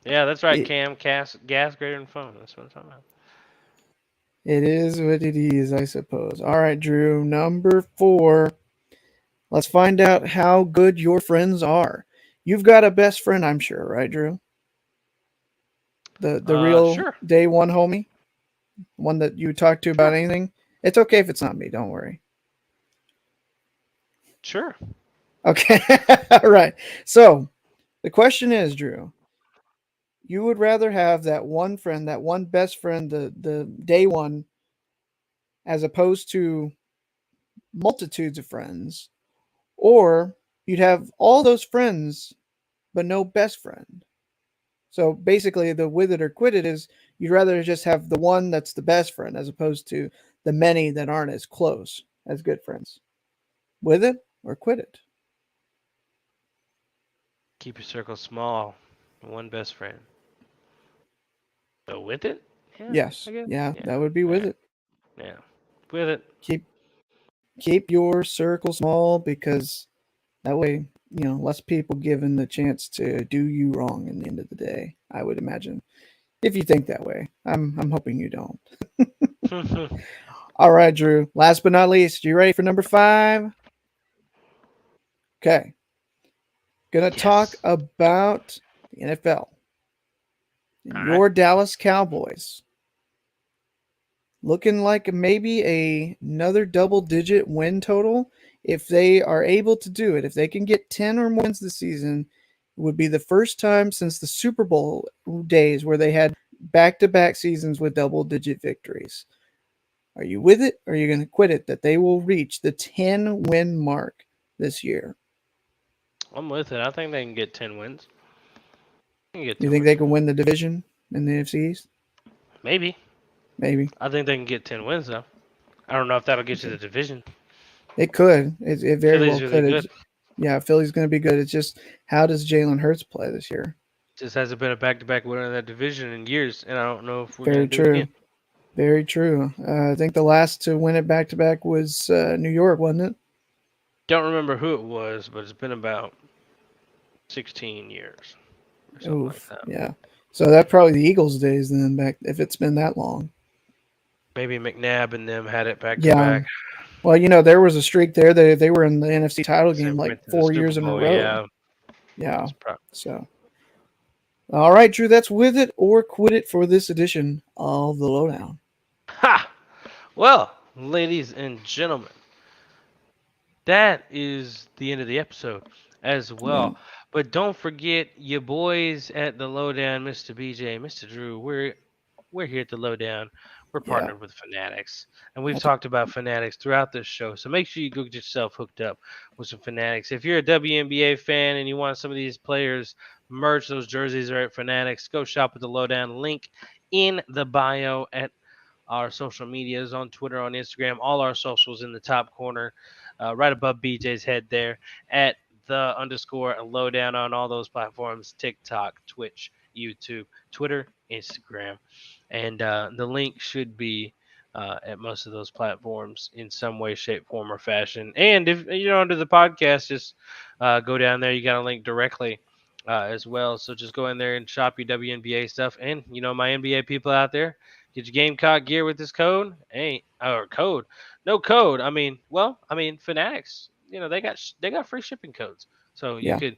Yeah, that's right, It, Cam. Gas greater than phone. That's what I'm talking about. it is what it is, I suppose. All right, Drew, number 4. Let's find out how good your friends are. You've got a best friend, I'm sure, right, Drew? The real Sure, day one homie, one that you talk to about sure, anything. It's okay if it's not me. Don't worry. sure. Okay. All right. So the question is, Drew, you would rather have that one friend, that one best friend, the day one, as opposed to multitudes of friends, or you'd have all those friends but no best friend. So basically, the with it or quit it is you'd rather just have the one that's the best friend as opposed to the many that aren't as close as good friends. With it or quit it. Keep your circle small. One best friend. Go with it? Yeah, Yes, I guess. yeah, Yeah. that would be All with right. it. Yeah. With it. Keep your circle small because that way, less people given the chance to do you wrong in the end of the day. I would imagine. If you think that way. I'm hoping you don't. All right, Drew. Last but not least, you ready for number 5? Okay. Gonna talk Yes. about the NFL and All right. your Dallas Cowboys. Looking like maybe another double digit win total. If they are able to do it, if they can get 10 or more wins this season, it would be the first time since the Super Bowl days where they had back to back seasons with double digit victories. Are you with it or are you going to quit it that they will reach the 10 win mark this year? I'm with it. I think they can get 10 wins. They can get You 10 think wins. they can win the division in the NFC East? Maybe. Maybe. I think they can get 10 wins, though. I don't know if that'll get you Okay. the division. It could. It very well Philly's really could. good. Yeah, Philly's going to be good. It's just how does Jalen Hurts play this year? Just hasn't been a back to back winner in that division in years, and I don't know if we're Very going to do it again. true. Very true. I think the last to win it back to back was New York, wasn't Don't remember who it was, but it's been about 16 years or it? something like Oof. that. Yeah. So that's probably the Eagles' days then. Back if it's been that long. Maybe McNabb and them had it back to Yeah. back. Well, there was a streak there. They were in the NFC title So game like went to the 4 years Super in a Bowl. row. Yeah, Yeah. it's pro- So, all right, Drew. That's with it or quit it for this edition of the Lowdown. ha. Well, ladies and gentlemen, that is the end of the episode as Yeah. well. But don't forget your boys at the Lowdown, Mr. BJ, Mr. Drew. We're here at the Lowdown. We're Yeah. partnered with Fanatics, and we've That's talked about Fanatics throughout this show. So make sure you go get yourself hooked up with some Fanatics. If you're a WNBA fan and you want some of these players merch, those jerseys are at Fanatics. Go shop at the Lowdown. Link in the bio at our social medias on Twitter, on Instagram, all our socials in the top corner, right above BJ's head there at the underscore lowdown on all those platforms: TikTok, Twitch, YouTube, Twitter, Instagram. And the link should be at most of those platforms in some way, shape, form, or fashion. And if you're under the podcast, just go down there. You got a link directly as well. So just go in there and shop your WNBA stuff. And my NBA people out there, get your Gamecock gear with this code. Ain't or code, no code. Fanatics. They got free shipping codes, so you yeah. could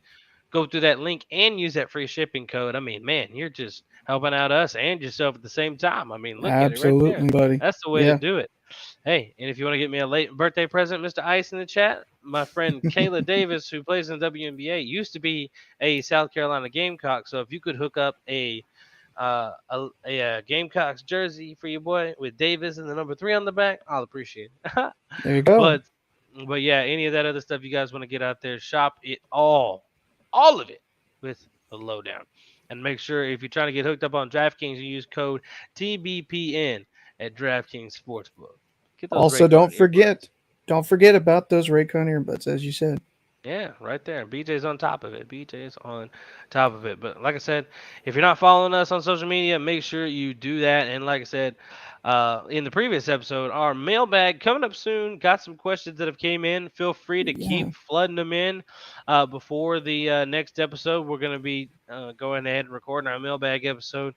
go through that link and use that free shipping code. Man, you're just helping out us and yourself at the same time. Look at it right there. Absolutely, buddy. That's the way to Yeah. do it. Hey, and if you want to get me a late birthday present, Mr. Ice in the chat, my friend Kayla Davis, who plays in the WNBA, used to be a South Carolina Gamecock. So if you could hook up a Gamecocks jersey for your boy with Davis and the number 3 on the back, I'll appreciate it. There you go. but but yeah, any of that other stuff you guys want to get out there, shop it all of it with the Lowdown. And make sure if you're trying to get hooked up on DraftKings, you use code TBPN at DraftKings Sportsbook. Get those Also, Raycon earbuds. don't forget about those Raycon earbuds, as you said. Yeah, right there. BJ's on top of it. BJ's on top of it. But like I said, if you're not following us on social media, make sure you do that. And like I said, in the previous episode, our mailbag coming up soon. Got some questions that have came in. Feel free to Yeah. keep flooding them in before the next episode. We're going to be going ahead and recording our mailbag episode.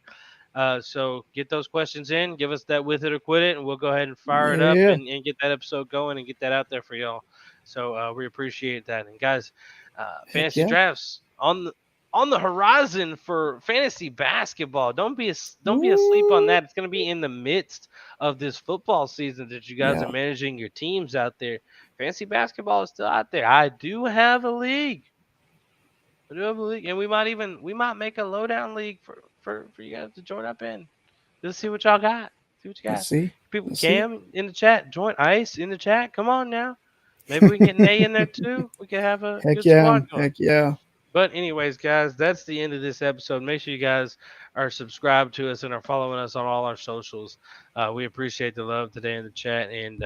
So get those questions in, give us that with it or quit it, and we'll go ahead and fire it up Yeah. and get that episode going and get that out there for y'all. So we appreciate that. And guys, Heck fantasy yeah. drafts on the horizon for fantasy basketball. Don't be asleep on Woo. that. It's going to be in the midst of this football season that you guys are Yeah. managing your teams out there. Fantasy basketball is still out there. I do have a league. I do have a league, and we might make a lowdown league for you guys to join up in. Just see what y'all got. See what you Let's got. see. People, Let's see. Cam in the chat, join Ice in the chat. Come on now. Maybe we can get Nay in there too. We can have a Heck good yeah. squad going. Heck yeah. But anyways, guys, that's the end of this episode. Make sure you guys are subscribed to us and are following us on all our socials. We appreciate the love today in the chat, and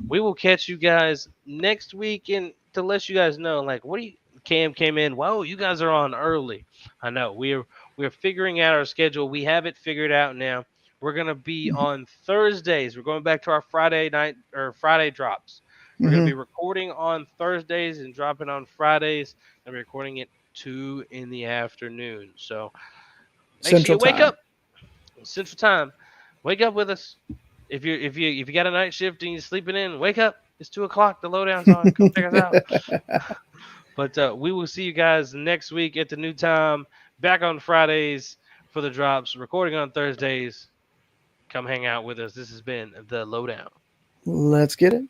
we will catch you guys next week. And to let you guys know, like, what do you? Cam came in. Whoa, you guys are on early. I know we're figuring out our schedule. We have it figured out now. We're gonna be on Thursdays. We're going back to our Friday night or Friday drops. We're gonna Mm-hmm. be recording on Thursdays and dropping on Fridays. And recording it 2 in the afternoon. So make sure Central you wake Time. up Central Time. Wake up with us. If you got a night shift and you're sleeping in, wake up. It's 2 o'clock. The Lowdown's on. Come check us out. But we will see you guys next week at the new time. Back on Fridays for the drops. Recording on Thursdays. Come hang out with us. This has been the Lowdown. Let's get it.